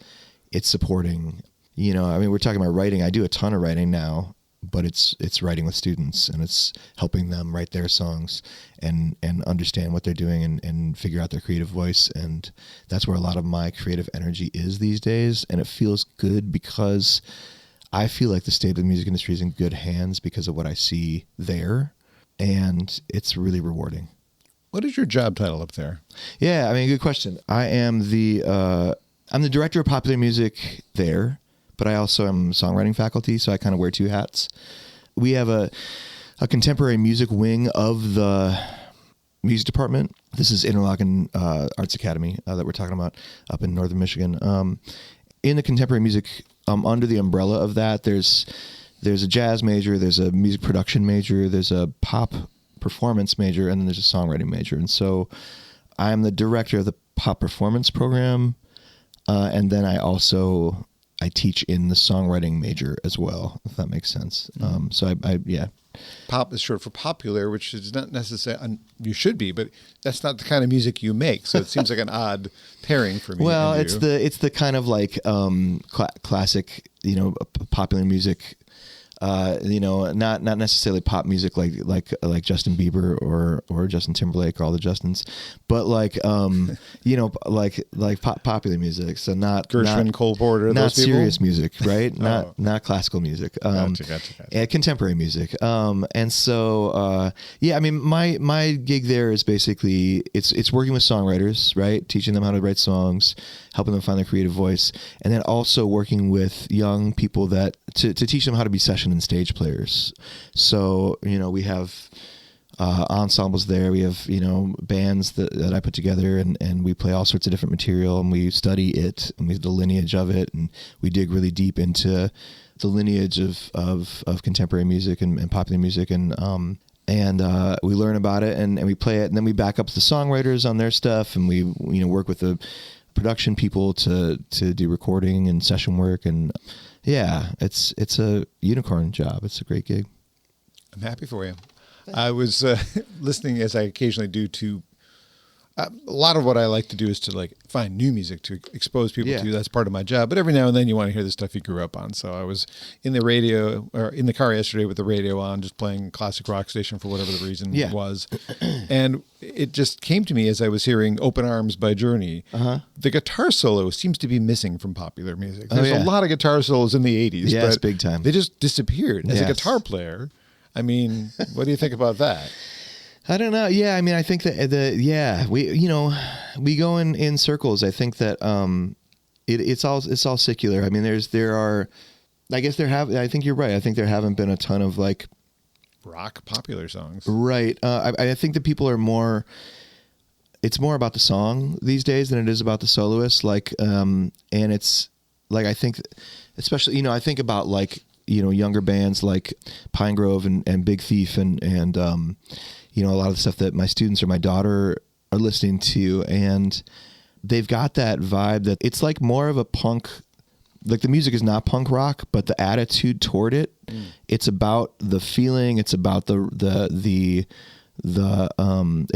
supporting. I mean, we're talking about writing. I do a ton of writing now, but it's writing with students, and it's helping them write their songs and understand what they're doing and figure out their creative voice. And that's where a lot of my creative energy is these days. And it feels good because I feel like the state of the music industry is in good hands because of what I see there. And it's really rewarding. What is your job title up there? Yeah, I mean, good question. I am I'm the director of popular music there, but I also am songwriting faculty, so I kind of wear two hats. We have a contemporary music wing of the music department. This is Interlochen Arts Academy that we're talking about up in northern Michigan. In the contemporary music, under the umbrella of that, there's a jazz major, there's a music production major, there's a pop performance major, and then there's a songwriting major. And so I'm the director of the pop performance program, and then I teach in the songwriting major as well, if that makes sense. So yeah. Pop is short for popular, which is not necessarily, you should be, but that's not the kind of music you make. So it seems like an odd pairing for me. Well, it's the kind of like classic, popular music. Not necessarily pop music like Justin Bieber or Justin Timberlake or all the Justins, but like popular music. So not Gershwin, Cole Porter, not those people? serious music, right? Not classical music. Gotcha. And contemporary music. And so I mean my gig there is basically it's working with songwriters, right? Teaching them how to write songs, helping them find their creative voice, and then also working with young people to teach them how to be session and stage players. So we have ensembles there. We have bands that I put together, and we play all sorts of different material, and we study it, and the lineage of it, and we dig really deep into the lineage of contemporary music and popular music, and we learn about it, and we play it, and then we back up the songwriters on their stuff, and we work with the production people to do recording and session work. And yeah, it's a unicorn job. It's a great gig. I'm happy for you. I was listening, as I occasionally do, to a lot of what I like to do is to find new music to expose people to. That's part of my job. But every now and then you want to hear the stuff you grew up on. So I was in the car yesterday with the radio on, just playing classic rock station for whatever the reason was. And it just came to me as I was hearing Open Arms by Journey. The guitar solo seems to be missing from popular music. There's a lot of guitar solos in the 80s. Yes, but big time. They just disappeared. As a guitar player, I mean, what do you think about that? I don't know. Yeah, I mean, I think that we go in circles. I think that it's all secular. I mean, I think you're right. I think there haven't been a ton of rock popular songs. Right. I think that people are it's more about the song these days than it is about the soloist. And it's I think, especially, I think about younger bands like Pine Grove and Big Thief and a lot of the stuff that my students or my daughter are listening to, and they've got that vibe that it's more of a punk. The music is not punk rock, but the attitude toward it, it's about the feeling. It's about it's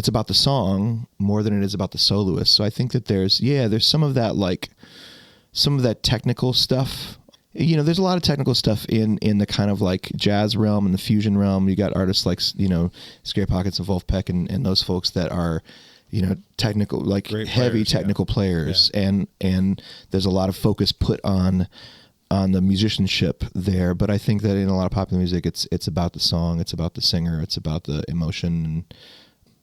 about the song more than it is about the soloist. So I think that there's some of that technical stuff. There's a lot of technical stuff in the kind of jazz realm and the fusion realm. You got artists like, Scary Pockets and Wolfpack and those folks that are, technical, great heavy players, technical players. And there's a lot of focus put on the musicianship there. But I think that in a lot of popular music, it's about the song, it's about the singer, it's about the emotion. And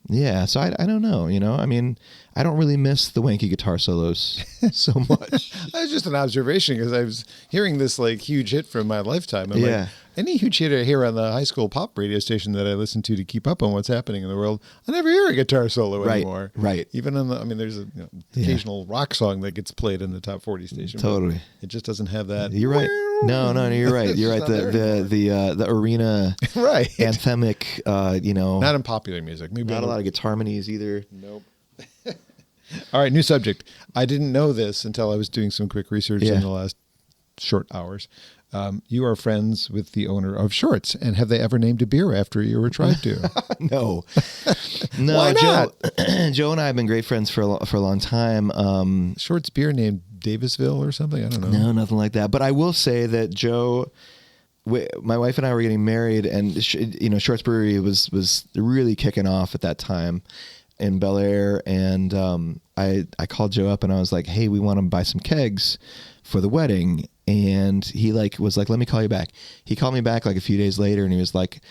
yeah, so I don't know, I mean, I don't really miss the wanky guitar solos so much. That's just an observation, because I was hearing this huge hit from my lifetime. And any huge hit I hear on the high school pop radio station that I listen to keep up on what's happening in the world, I never hear a guitar solo anymore. Right. Even there's an occasional rock song that gets played in the top 40 station. Totally. It just doesn't have that. You're right. No, you're right. You're right. The arena right. anthemic, not in popular music. Maybe not a lot of guitar harmonies either. Nope. All right, new subject. I didn't know this until I was doing some quick research in the last short hours. You are friends with the owner of Shorts, and have they ever named a beer after you or tried to? No. Why not? Joe and I have been great friends for a long time. Shorts beer named Davisville or something? I don't know. No, nothing like that. But I will say that Joe, my wife and I were getting married, and Shorts Brewery was really kicking off at that time in Bel Air, and I called Joe up and I was like, hey, we want to buy some kegs for the wedding. And he was like, let me call you back. He called me back a few days later, and he was like,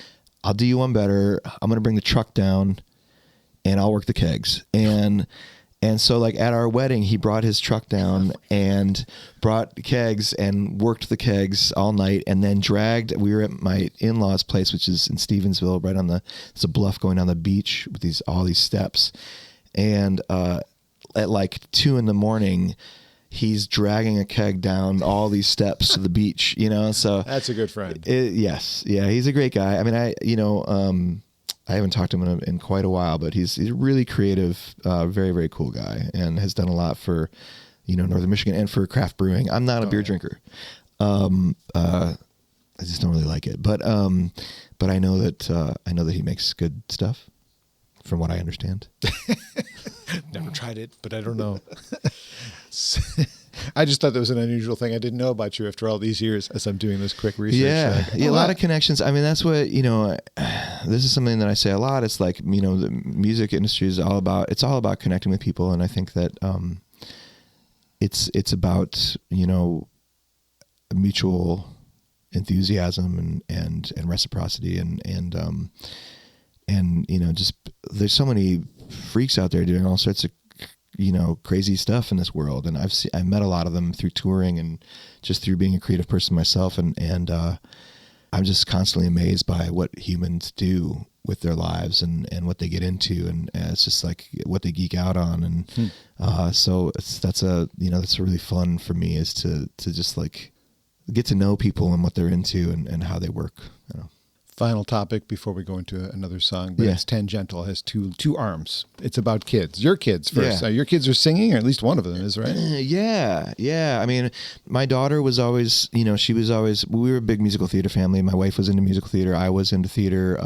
I'll do you one better. I'm going to bring the truck down and I'll work the kegs. And so at our wedding, he brought his truck down and brought kegs and worked the kegs all night, and then we were at my in-laws' place, which is in Stevensville, right on it's a bluff going down the beach with all these steps. And at 2 a.m, he's dragging a keg down all these steps to the beach, so. That's a good friend. Yes. Yeah. He's a great guy. I mean, I haven't talked to him in quite a while, but he's a really creative, very, very cool guy, and has done a lot for, Northern Michigan and for craft brewing. I'm not a beer drinker. I just don't really like it, but I know that he makes good stuff, from what I understand. Never tried it, but I don't know. I just thought that was an unusual thing I didn't know about you after all these years as I'm doing this quick research. Yeah, a lot of connections. I mean, that's what, this is something that I say a lot. It's like, the music industry is all about connecting with people. And I think that it's about, mutual enthusiasm and reciprocity and just there's so many freaks out there doing all sorts of crazy stuff in this world, and I met a lot of them through touring and just through being a creative person myself, and I'm just constantly amazed by what humans do with their lives and what they get into, and it's just like what they geek out on, and so that's really fun for me, is to just like get to know people and what they're into and how they work. Final topic before we go into another song, but it's tangential. It has two arms. It's about kids. Your kids first. Yeah. Your kids are singing, or at least one of them is, right? Yeah. I mean, my daughter was always, we were a big musical theater family. My wife was into musical theater. I was into theater.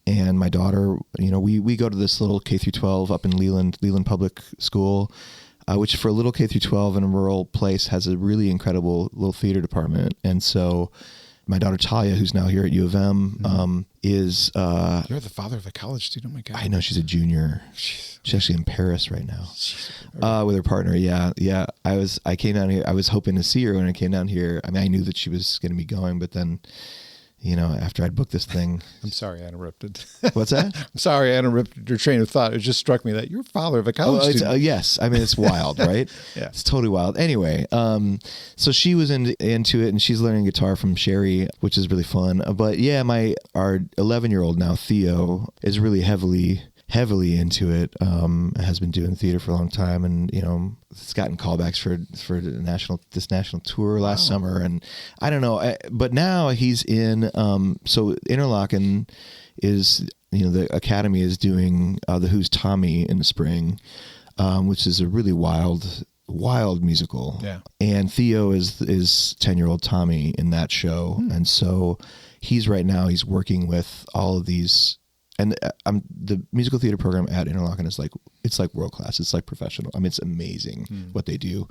And my daughter, we go to this little K through 12 up in Leland Public School, which for a little K through 12 in a rural place has a really incredible little theater department. And so my daughter Talia, who's now here at U of M, is... You're the father of a college student? Oh my God. I know, she's a junior. She's actually in Paris right now with her partner. Yeah. I came down here. I was hoping to see her when I came down here. I mean, I knew that she was going to be going, but then... after I'd booked this thing. I'm sorry I interrupted. What's that? I'm sorry I interrupted your train of thought. It just struck me that you're father of a college student. Yes. I mean, it's wild, right? Yeah. It's totally wild. Anyway, so she was into it, and she's learning guitar from Sherry, which is really fun. But yeah, our 11-year-old now, Theo, is really heavily into it, has been doing theater for a long time, and it's gotten callbacks for this national tour last summer, and I don't know, but now he's in so Interlochen is, the Academy is doing the Who's Tommy in the spring, which is a really wild musical. Yeah. And Theo is 10-year-old Tommy in that show, and so he's working with all of these. And the musical theater program at Interlochen is it's like world class. It's like professional. I mean, it's amazing what they do.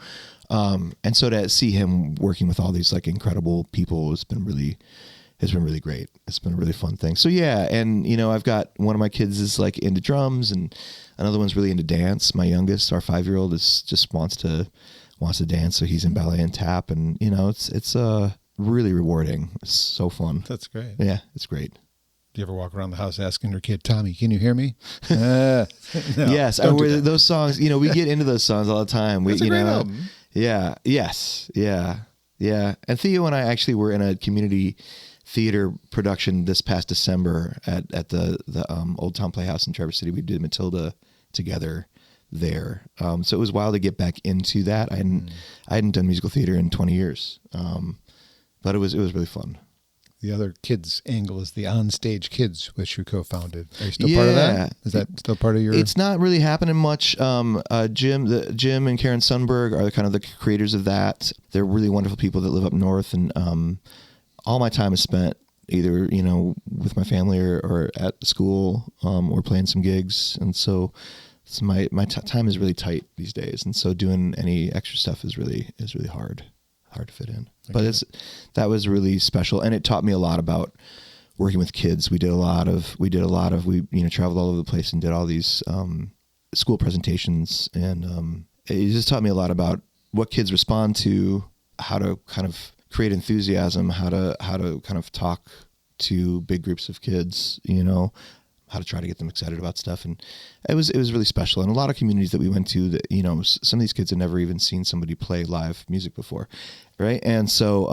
And so to see him working with all these like incredible people has been really great. It's been a really fun thing. So yeah, and I've got one of my kids is like into drums, and another one's really into dance. My youngest, our 5-year-old, just wants to dance, so he's in ballet and tap, and it's really rewarding. It's so fun. That's great. Yeah, it's great. Do you ever walk around the house asking your kid, Tommy, can you hear me? No, yes. Those songs, we get into those songs all the time. That's a great album. Yeah. Yes. Yeah. Yeah. And Theo and I actually were in a community theater production this past December at the Old Town Playhouse in Traverse City. We did Matilda together there. So it was wild to get back into that. I hadn't done musical theater in 20 years. But it was really fun. The other kids angle is the On-Stage Kids, which you co-founded. Are you still part of that? Is that still part of your... It's not really happening much. Jim and Karen Sundberg are kind of the creators of that. They're really wonderful people that live up north, and all my time is spent either, with my family or at school, or playing some gigs. And so my time is really tight these days. And so doing any extra stuff is really hard to fit in. Okay. But that was really special, and it taught me a lot about working with kids. We traveled all over the place and did all these school presentations, and it just taught me a lot about what kids respond to, how to kind of create enthusiasm, how to kind of talk to big groups of kids, how to try to get them excited about stuff. And it was really special. And a lot of communities that we went to that, some of these kids had never even seen somebody play live music before. Right. And so,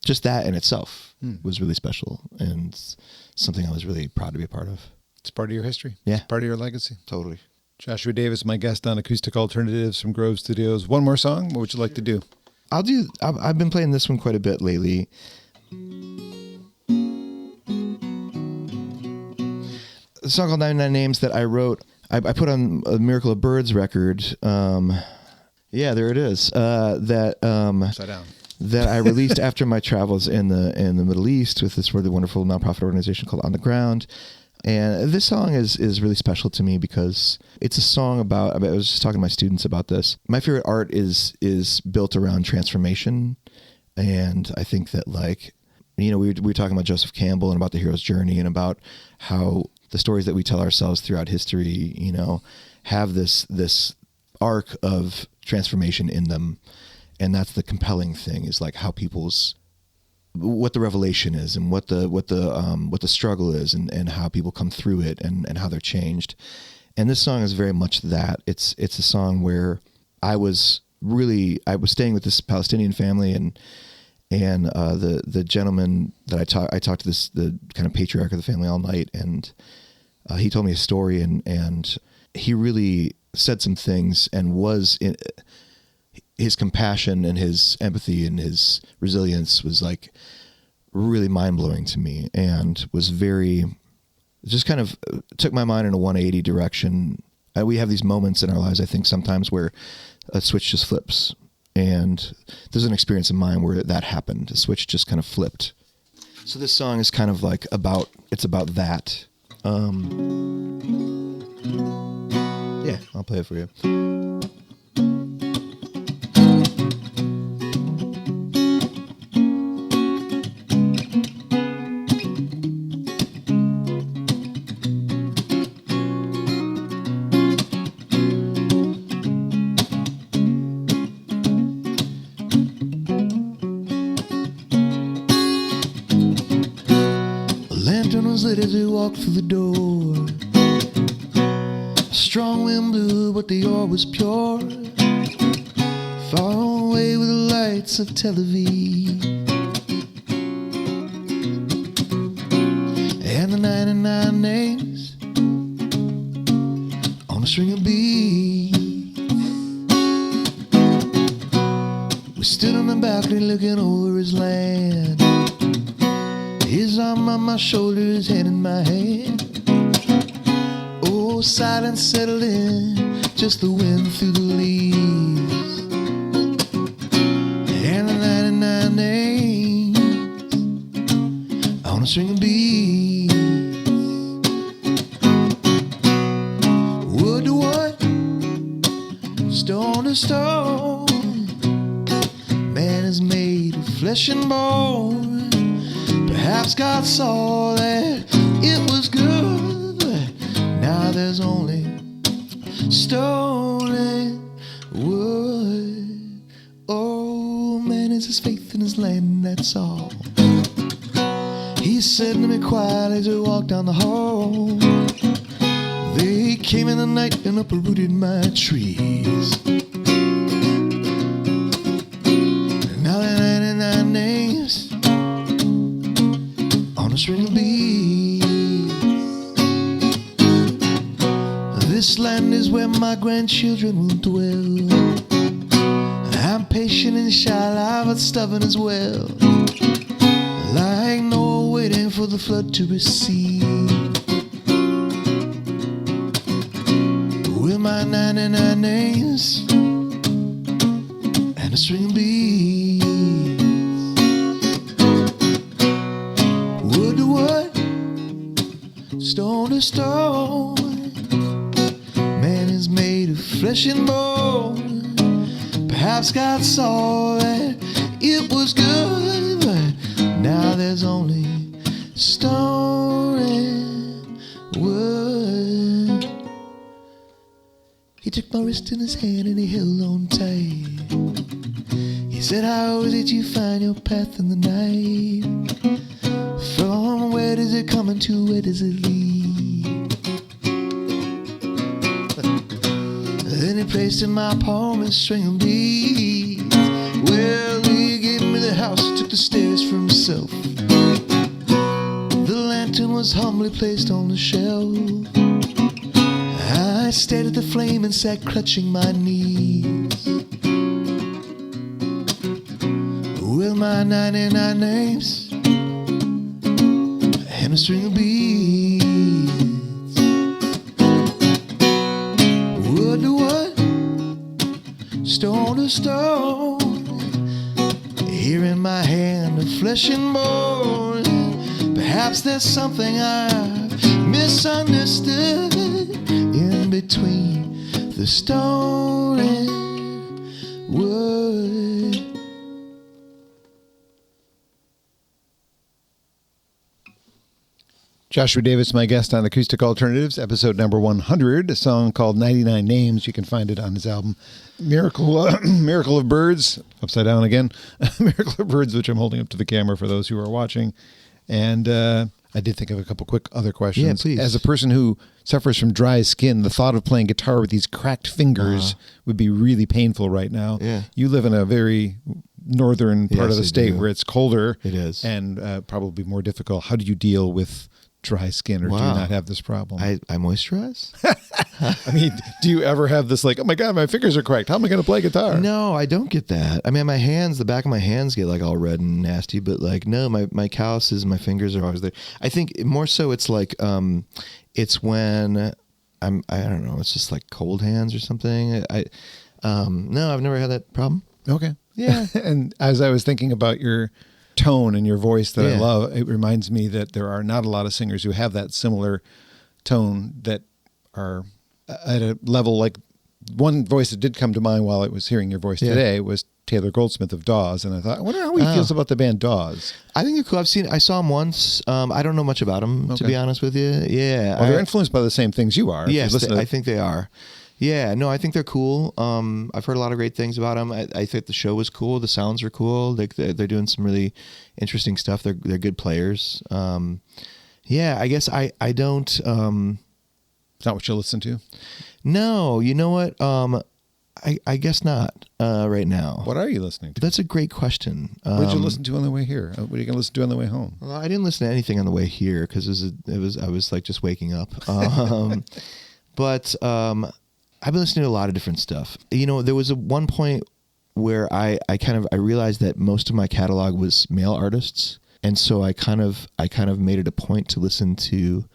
just that in itself was really special, and something I was really proud to be a part of. It's part of your history. Yeah. It's part of your legacy. Totally. Joshua Davis, my guest on Acoustic Alternatives from Grove Studios. One more song. What would you like to do? I've been playing this one quite a bit lately. a song called 99 Names that I wrote. I put on a Miracle of Birds record. Yeah, there it is. Upside down. That I released after my travels in the Middle East with this really wonderful nonprofit organization called On the Ground. And this song is really special to me because it's a song about, I was just talking to my students about this. My favorite art is built around transformation. And I think that, like, you know, we were talking about Joseph Campbell and about the hero's journey and about how the stories that we tell ourselves throughout history, you know, have this arc of transformation in them. And that's the compelling thing, is like how what the revelation is and what the struggle is and how people come through it and how they're changed. And this song is very much that. It's a song where I was staying with this Palestinian family and the gentleman that I talked to, the kind of patriarch of the family all night, and he told me a story and he really said some things and his compassion and his empathy and his resilience was like really mind-blowing to me, and was just kind of took my mind in a 180 direction. We have these moments in our lives, I think, sometimes where a switch just flips, and there's an experience in mine where that happened. A switch just kind of flipped. So this song is kind of like about that. Yeah, I'll play it for you. As we walked through the door, a strong wind blew, but the air was pure. Far away with the lights of Tel Aviv, and the 99 names on a string of beads. We stood on the balcony looking over his land. His arm on my shoulder, his hand in my hand. Oh, silence settled in, just the wind through the leaves. And the 99 names on a string of beads. Wood to wood, stone to stone, man is made of flesh and bone. Perhaps God saw that it was good, but now there's only stone and wood. Oh, man is his faith in his land, and that's all. He said to me quietly as we walked down the hall. They came in the night and uprooted my trees. And now there are 99 names on a string of beads. This land is where my grandchildren will dwell. I'm patient and shy, but stubborn as well. Like Noah waiting for the flood to recede. With my 99 names and a string of beads. Wood to wood, stone to stone, man is made of flesh and bone. Perhaps God saw that it was good, but now there's only stone and wood. He took my wrist in his hand and he held on tight. He said, how is it you find your path in the night? From where does it come and to where does it lead? Then he placed in my palm a string of beads. Well, he gave me the house, took the stairs for himself. The lantern was humbly placed on the shelf. I stared at the flame and sat clutching my knees. With my 99 names and a string of beads. stone. Here in my hand, of flesh and bone. Perhaps there's something I've misunderstood in between the stone and wood. Joshua Davis, my guest on Acoustic Alternatives, episode number 100, a song called 99 Names. You can find it on his album, Miracle of Birds, upside down again, Miracle of Birds, which I'm holding up to the camera for those who are watching. And I did think of a couple quick other questions. Yeah, please. As a person who suffers from dry skin, the thought of playing guitar with these cracked fingers would be really painful right now. Yeah. You live in a very northern part of the state where it's colder. It is. And probably more difficult. How do you deal with dry skin, or do you not have this problem? I moisturize. I mean, do you ever have this like, oh my God, my fingers are cracked. How am I going to play guitar? No, I don't get that. I mean, my hands, the back of my hands get like all red and nasty, but like, no, my calluses, my fingers are always there. I think more so it's like, it's when I don't know, it's just like cold hands or something. No, I've never had that problem. Okay. Yeah. And as I was thinking about your tone and your voice that I love, it reminds me that there are not a lot of singers who have that similar tone that are at a level like one voice that did come to mind while I was hearing your voice today was Taylor Goldsmith of Dawes, and I thought, I wonder how he feels about the band Dawes. I think they're cool. I saw him once. I don't know much about him, to be honest with you. Yeah. Well, they're influenced by the same things you are. Yes, I think they are. Yeah, no, I think they're cool. I've heard a lot of great things about them. I think the show was cool. The sounds are cool. They're doing some really interesting stuff. They're good players. Yeah, I guess I don't. It's not what you listen to? No, you know what? I guess not right now. What are you listening to? That's a great question. What did you listen to on the way here? What are you going to listen to on the way home? Well, I didn't listen to anything on the way here because I was like just waking up. But I've been listening to a lot of different stuff. You know, there was one point where I realized that most of my catalog was male artists, and so I kind of made it a point to listen to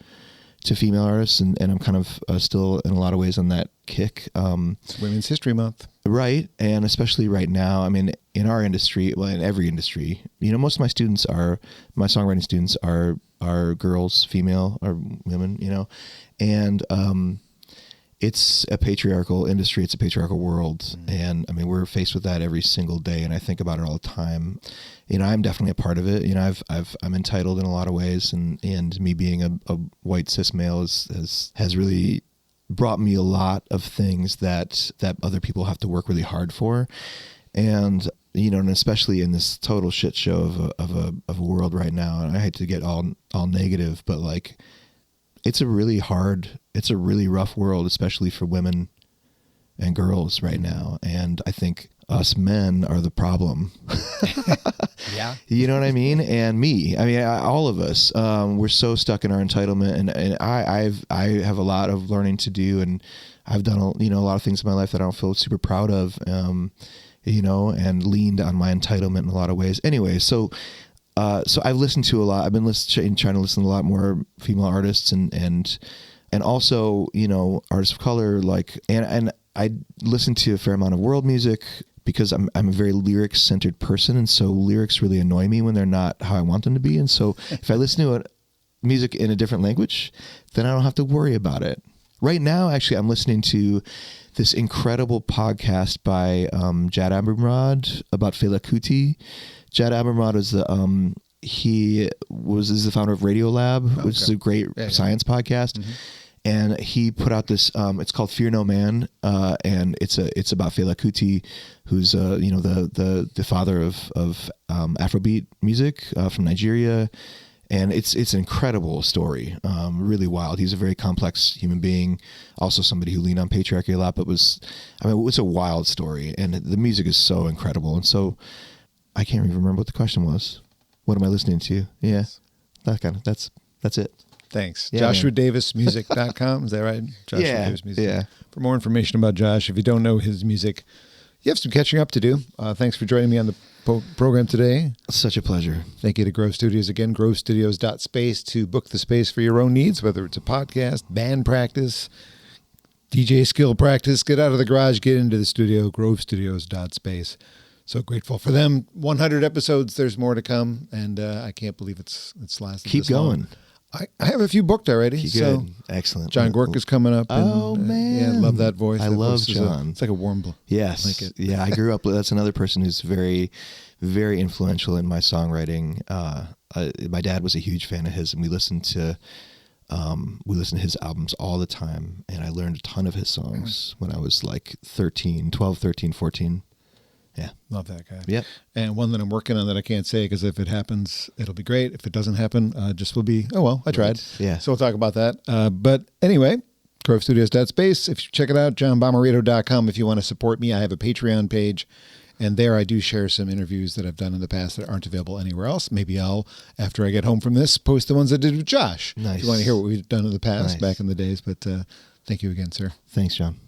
female artists, and I'm kind of still in a lot of ways on that kick. It's Women's History Month, right? And especially right now, I mean, in our industry, well, in every industry, you know, most of my songwriting students are girls, female, or women, you know, and it's a patriarchal industry. It's a patriarchal world. Mm-hmm. And I mean, we're faced with that every single day. And I think about it all the time. You know, I'm definitely a part of it. You know, I'm entitled in a lot of ways. And me being a white cis male has really brought me a lot of things that other people have to work really hard for. And, you know, and especially in this total shit show of a world right now. And I hate to get all negative, but like, it's a really rough world, especially for women and girls right now. And I think us men are the problem. Yeah. You know what I mean? And me, I mean, all of us, we're so stuck in our entitlement, and I have a lot of learning to do, and I've done, a lot of things in my life that I don't feel super proud of, you know, and leaned on my entitlement in a lot of ways. Anyway, so I've listened to a lot. I've been trying to listen to a lot more female artists and also, you know, artists of color, like, and I listen to a fair amount of world music because I'm a very lyrics centered person. And so lyrics really annoy me when they're not how I want them to be. And so if I listen to music in a different language, then I don't have to worry about it. Right now, actually, I'm listening to this incredible podcast by Jad Abumrad about Fela Kuti. Jad Abumrad is is the founder of Radiolab, which is a great science podcast. Mm-hmm. And he put out this, it's called Fear No Man. And it's about Fela Kuti, who's, the father of Afrobeat music, from Nigeria. And it's an incredible story, really wild. He's a very complex human being, also somebody who leaned on patriarchy a lot, but it's a wild story, and the music is so incredible. And so I can't even remember what the question was. What am I listening to? Yeah, that's it. Thanks. Yeah, JoshuaDavisMusic.com. Is that right? Joshua Davis Music. Yeah. For more information about Josh, if you don't know his music, you have some catching up to do. Thanks for joining me on the program today. Such a pleasure. Thank you to Grove Studios again, grovestudios.space, to book the space for your own needs, whether it's a podcast, band practice, DJ skill practice. Get out of the garage, get into the studio, grovestudios.space. So grateful for them. 100 episodes. There's more to come, and I can't believe it's lasted. Keep this long. going. I have a few booked already. Good. So Excellent. John Gork is coming up. Oh, man. Yeah, love that voice. I That love voice is John. it's like a warm blow. Yes. Like it. Yeah, I grew up. That's another person who's very, very influential in my songwriting. My dad was a huge fan of his, and we listened to his albums all the time. And I learned a ton of his songs when I was like 12, 13, 14. Yeah. Love that guy. Yep. And one that I'm working on that I can't say because if it happens, it'll be great. If it doesn't happen, just will be, oh, well, I tried. Yeah. So we'll talk about that. But anyway, grovestudios.space. If you check it out, johnbommarito.com. If you want to support me, I have a Patreon page. And there I do share some interviews that I've done in the past that aren't available anywhere else. Maybe I'll, after I get home from this, post the ones I did with Josh. Nice. If you want to hear what we've done in the past Nice. back in the days. But thank you again, sir. Thanks, John.